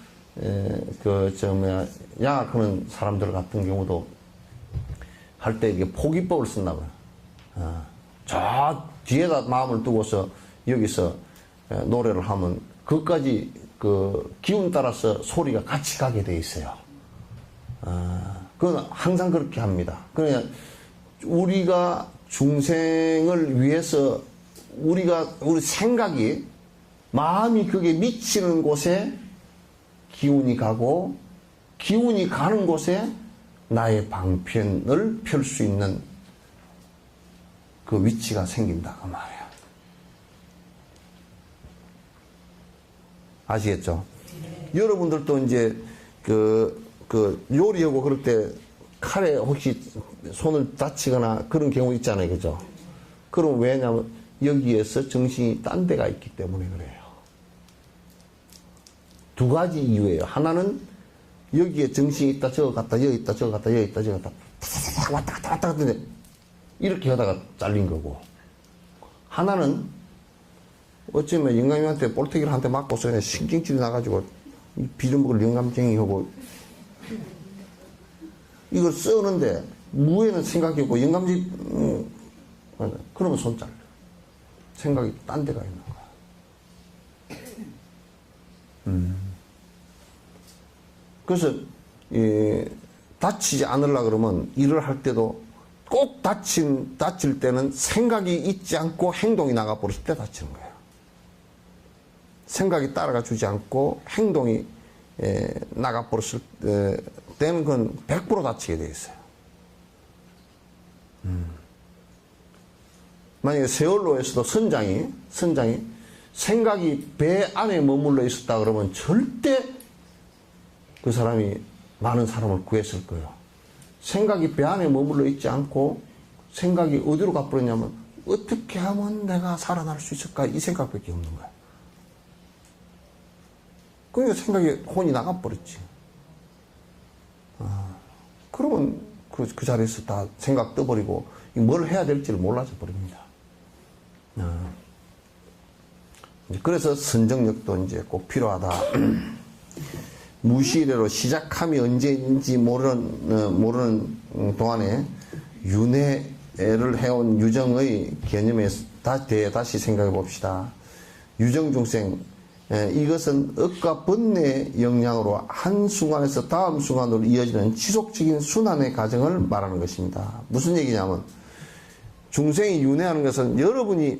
양악하는 사람들 같은 경우도 할 때 이게 포기법을 쓴다 봐요. 저 뒤에다 마음을 두고서 여기서 노래를 하면 그것까지 기운 따라서 소리가 같이 가게 돼 있어요. 그건 항상 그렇게 합니다. 그러니까 우리가 중생을 위해서 우리 생각이 마음이 그게 미치는 곳에 기운이 가고 기운이 가는 곳에 나의 방편을 펼 수 있는 그 위치가 생긴다 그 말이야. 아시겠죠? 여러분들도 이제 요리하고 그럴 때 칼에 혹시 손을 다치거나 그런 경우 있잖아요, 그죠? 그럼 왜냐면 여기에서 정신이 딴 데가 있기 때문에 그래요. 두 가지 이유예요. 하나는 여기에 정신이 있다 저거 갔다 여기 있다 저거 갔다 여기 있다 저거 갔다 왔다 갔다 왔다 갔다 이렇게 하다가 잘린 거고, 하나는 어쩌면 영감이한테 볼태기를 한 대 맞고서 그냥 신경질이 나가지고 비려먹을 영감쟁이하고 이걸 쓰는데 무에는 생각이 없고 영감지 그러면 손 잘려. 생각이 딴 데가 있는 거야. 그래서 다치지 않으려 그러면 일을 할 때도 꼭 다칠 때는 생각이 있지 않고 행동이 나가 버렸을 때 다치는 거예요. 생각이 따라가 주지 않고 행동이 나가 버렸을 때는 그건 100% 다치게 돼 있어요. 만약에 세월로에서도 선장이 생각이 배 안에 머물러 있었다 그러면 절대 그 사람이 많은 사람을 구했을 거예요. 생각이 배 안에 머물러 있지 않고 생각이 어디로 가버렸냐면 어떻게 하면 내가 살아날 수 있을까 이 생각밖에 없는 거야. 그러니까 생각에 혼이 나가버렸지. 그러면 그 자리에서 다 생각 떠버리고 뭘 해야 될지를 몰라져 버립니다. 그래서 선정력도 이제 꼭 필요하다. 무시래로 시작함이 언제인지 모르는 동안에 윤회를 해온 유정의 개념에 대해 다시 생각해 봅시다. 유정중생, 이것은 억과 번뇌의 영향으로 한순간에서 다음 순간으로 이어지는 지속적인 순환의 과정을 말하는 것입니다. 무슨 얘기냐면 중생이 윤회하는 것은 여러분이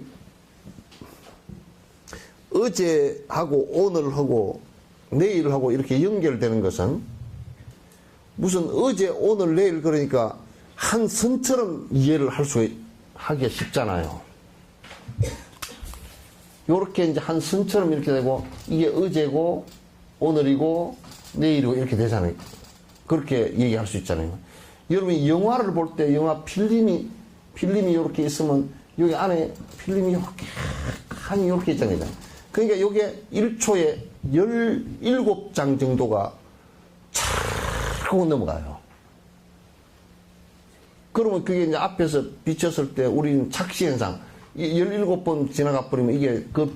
어제하고 오늘하고 내일하고 이렇게 연결되는 것은 무슨 어제 오늘 내일 그러니까 한 선처럼 이해를 하기가 쉽잖아요. 요렇게 이제 한 선처럼 이렇게 되고 이게 어제고 오늘이고 내일이고 이렇게 되잖아요. 그렇게 얘기할 수 있잖아요. 여러분이 영화를 볼 때 영화 필름이 이렇게 있으면 여기 안에 필름이 이렇게 칸이 이렇게 있잖아요. 그러니까 요게 1초에 17장 정도가 촥 하고 넘어가요. 그러면 그게 이제 앞에서 비쳤을 때 우리는 착시현상 17번 지나가 버리면 이게 그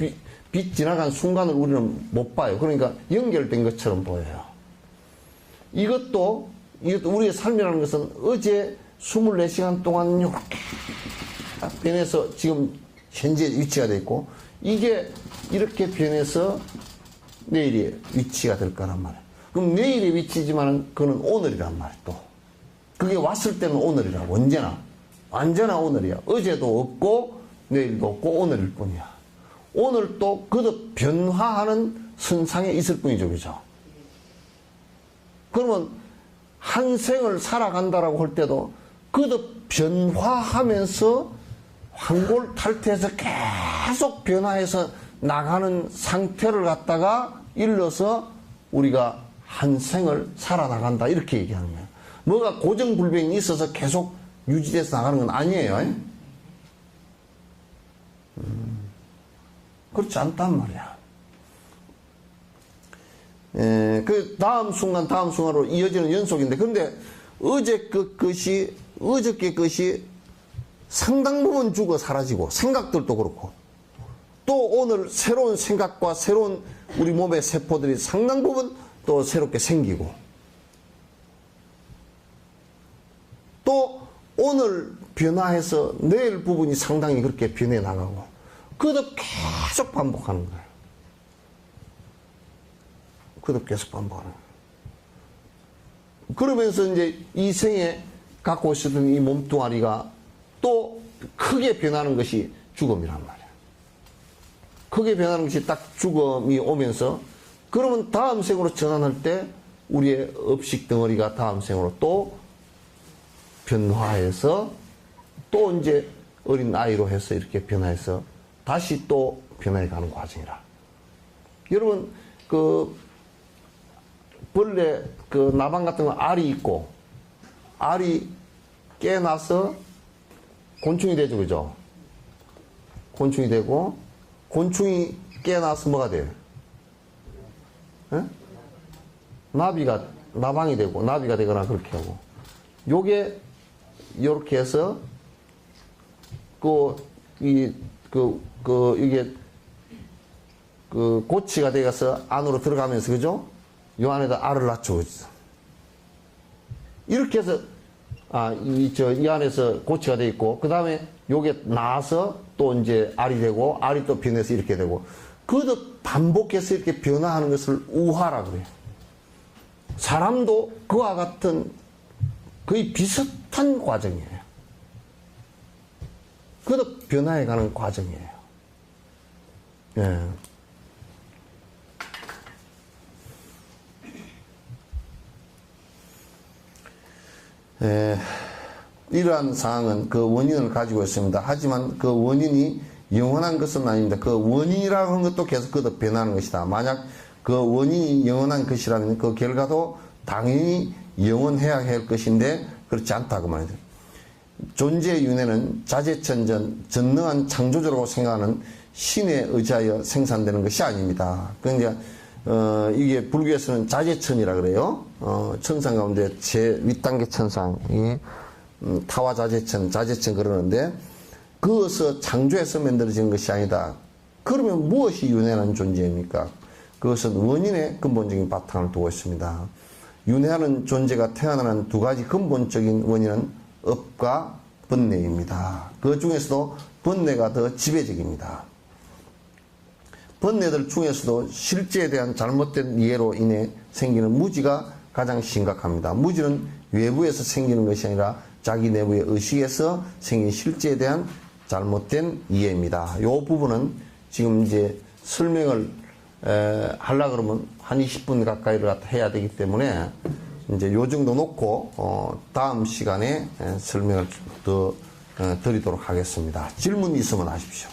빛 지나간 순간을 우리는 못 봐요. 그러니까 연결된 것처럼 보여요. 이것도 우리의 삶이라는 것은 어제 24시간 동안 이렇게 변해서 지금 현재 위치가 되어 있고 이게 이렇게 변해서 내일의 위치가 될 거란 말이에요. 그럼 내일의 위치지만 그거는 오늘이란 말이에요. 또 그게 왔을 때는 오늘이라고. 언제나 오늘이야. 어제도 없고 내일도 없고 오늘일 뿐이야. 오늘 또 거듭 변화하는 선상에 있을 뿐이죠. 그죠? 그러면 한 생을 살아간다라고 할 때도 거듭 변화하면서 환골탈태해서 계속 변화해서 나가는 상태를 갖다가 일러서 우리가 한 생을 살아나간다 이렇게 얘기하는 거예요. 뭐가 고정불변이 있어서 계속 유지돼서 나가는 건 아니에요. 그렇지 않단 말이야. 그 다음 순간으로 이어지는 연속인데, 그런데 어저께 것이 상당 부분 죽어 사라지고, 생각들도 그렇고, 또 오늘 새로운 생각과 새로운 우리 몸의 세포들이 상당 부분 또 새롭게 생기고, 또 오늘 변화해서 내일 부분이 상당히 그렇게 변해 나가고, 그것도 계속 반복하는 거예요. 그것도 계속 반복하는 거예요. 그러면서 이제 이 생에 갖고 오셨던 이 몸뚱아리가 또 크게 변하는 것이 죽음이란 말이에요. 크게 변하는 것이 딱 죽음이 오면서, 그러면 다음 생으로 전환할 때 우리의 업식 덩어리가 다음 생으로 또 변화해서 또 이제 어린 아이로 해서 이렇게 변화해서 다시 또 변화해 가는 과정이라. 여러분, 벌레, 나방 같은 거 알이 있고, 알이 깨나서 곤충이 되죠, 그죠? 곤충이 되고, 곤충이 깨나서 뭐가 돼요? 에? 나방이 되고, 나비가 되거나 그렇게 하고. 요게, 요렇게 해서, 이게, 고치가 되어서 안으로 들어가면서, 그죠? 요 안에다 알을 낳죠. 이렇게 해서, 이 안에서 고치가 되어 있고, 그 다음에 요게 나와서 또 이제 알이 되고, 알이 또 변해서 이렇게 되고, 그것도 반복해서 이렇게 변화하는 것을 우화라고 그래요. 사람도 그와 같은 거의 비슷한 과정이에요. 그것도 변화해가는 과정이에요. 예. 이러한 상황은 그 원인을 가지고 있습니다. 하지만 그 원인이 영원한 것은 아닙니다. 그 원인이라고 하는 것도 계속 거듭 변하는 것이다. 만약 그 원인이 영원한 것이라면 그 결과도 당연히 영원해야 할 것인데 그렇지 않다고 말이죠. 존재의 윤회는 자재천전, 전능한 창조주라고 생각하는 신에 의지하여 생산되는 것이 아닙니다. 그러니까 이게 불교에서는 자재천이라 그래요. 천상 가운데 제 윗단계 천상이 타화자재천, 자재천 그러는데 그것을 창조해서 만들어진 것이 아니다. 그러면 무엇이 윤회하는 존재입니까? 그것은 원인의 근본적인 바탕을 두고 있습니다. 윤회하는 존재가 태어나는 두 가지 근본적인 원인은 업과 번뇌입니다. 그 중에서도 번뇌가 더 지배적입니다. 번뇌들 중에서도 실제에 대한 잘못된 이해로 인해 생기는 무지가 가장 심각합니다. 무지는 외부에서 생기는 것이 아니라 자기 내부의 의식에서 생긴 실제에 대한 잘못된 이해입니다. 이 부분은 지금 이제 설명을 하려고 그러면 한 20분 가까이를 갖다 해야 되기 때문에 이제 요 정도 놓고 다음 시간에 설명을 더 드리도록 하겠습니다. 질문 있으면 하십시오.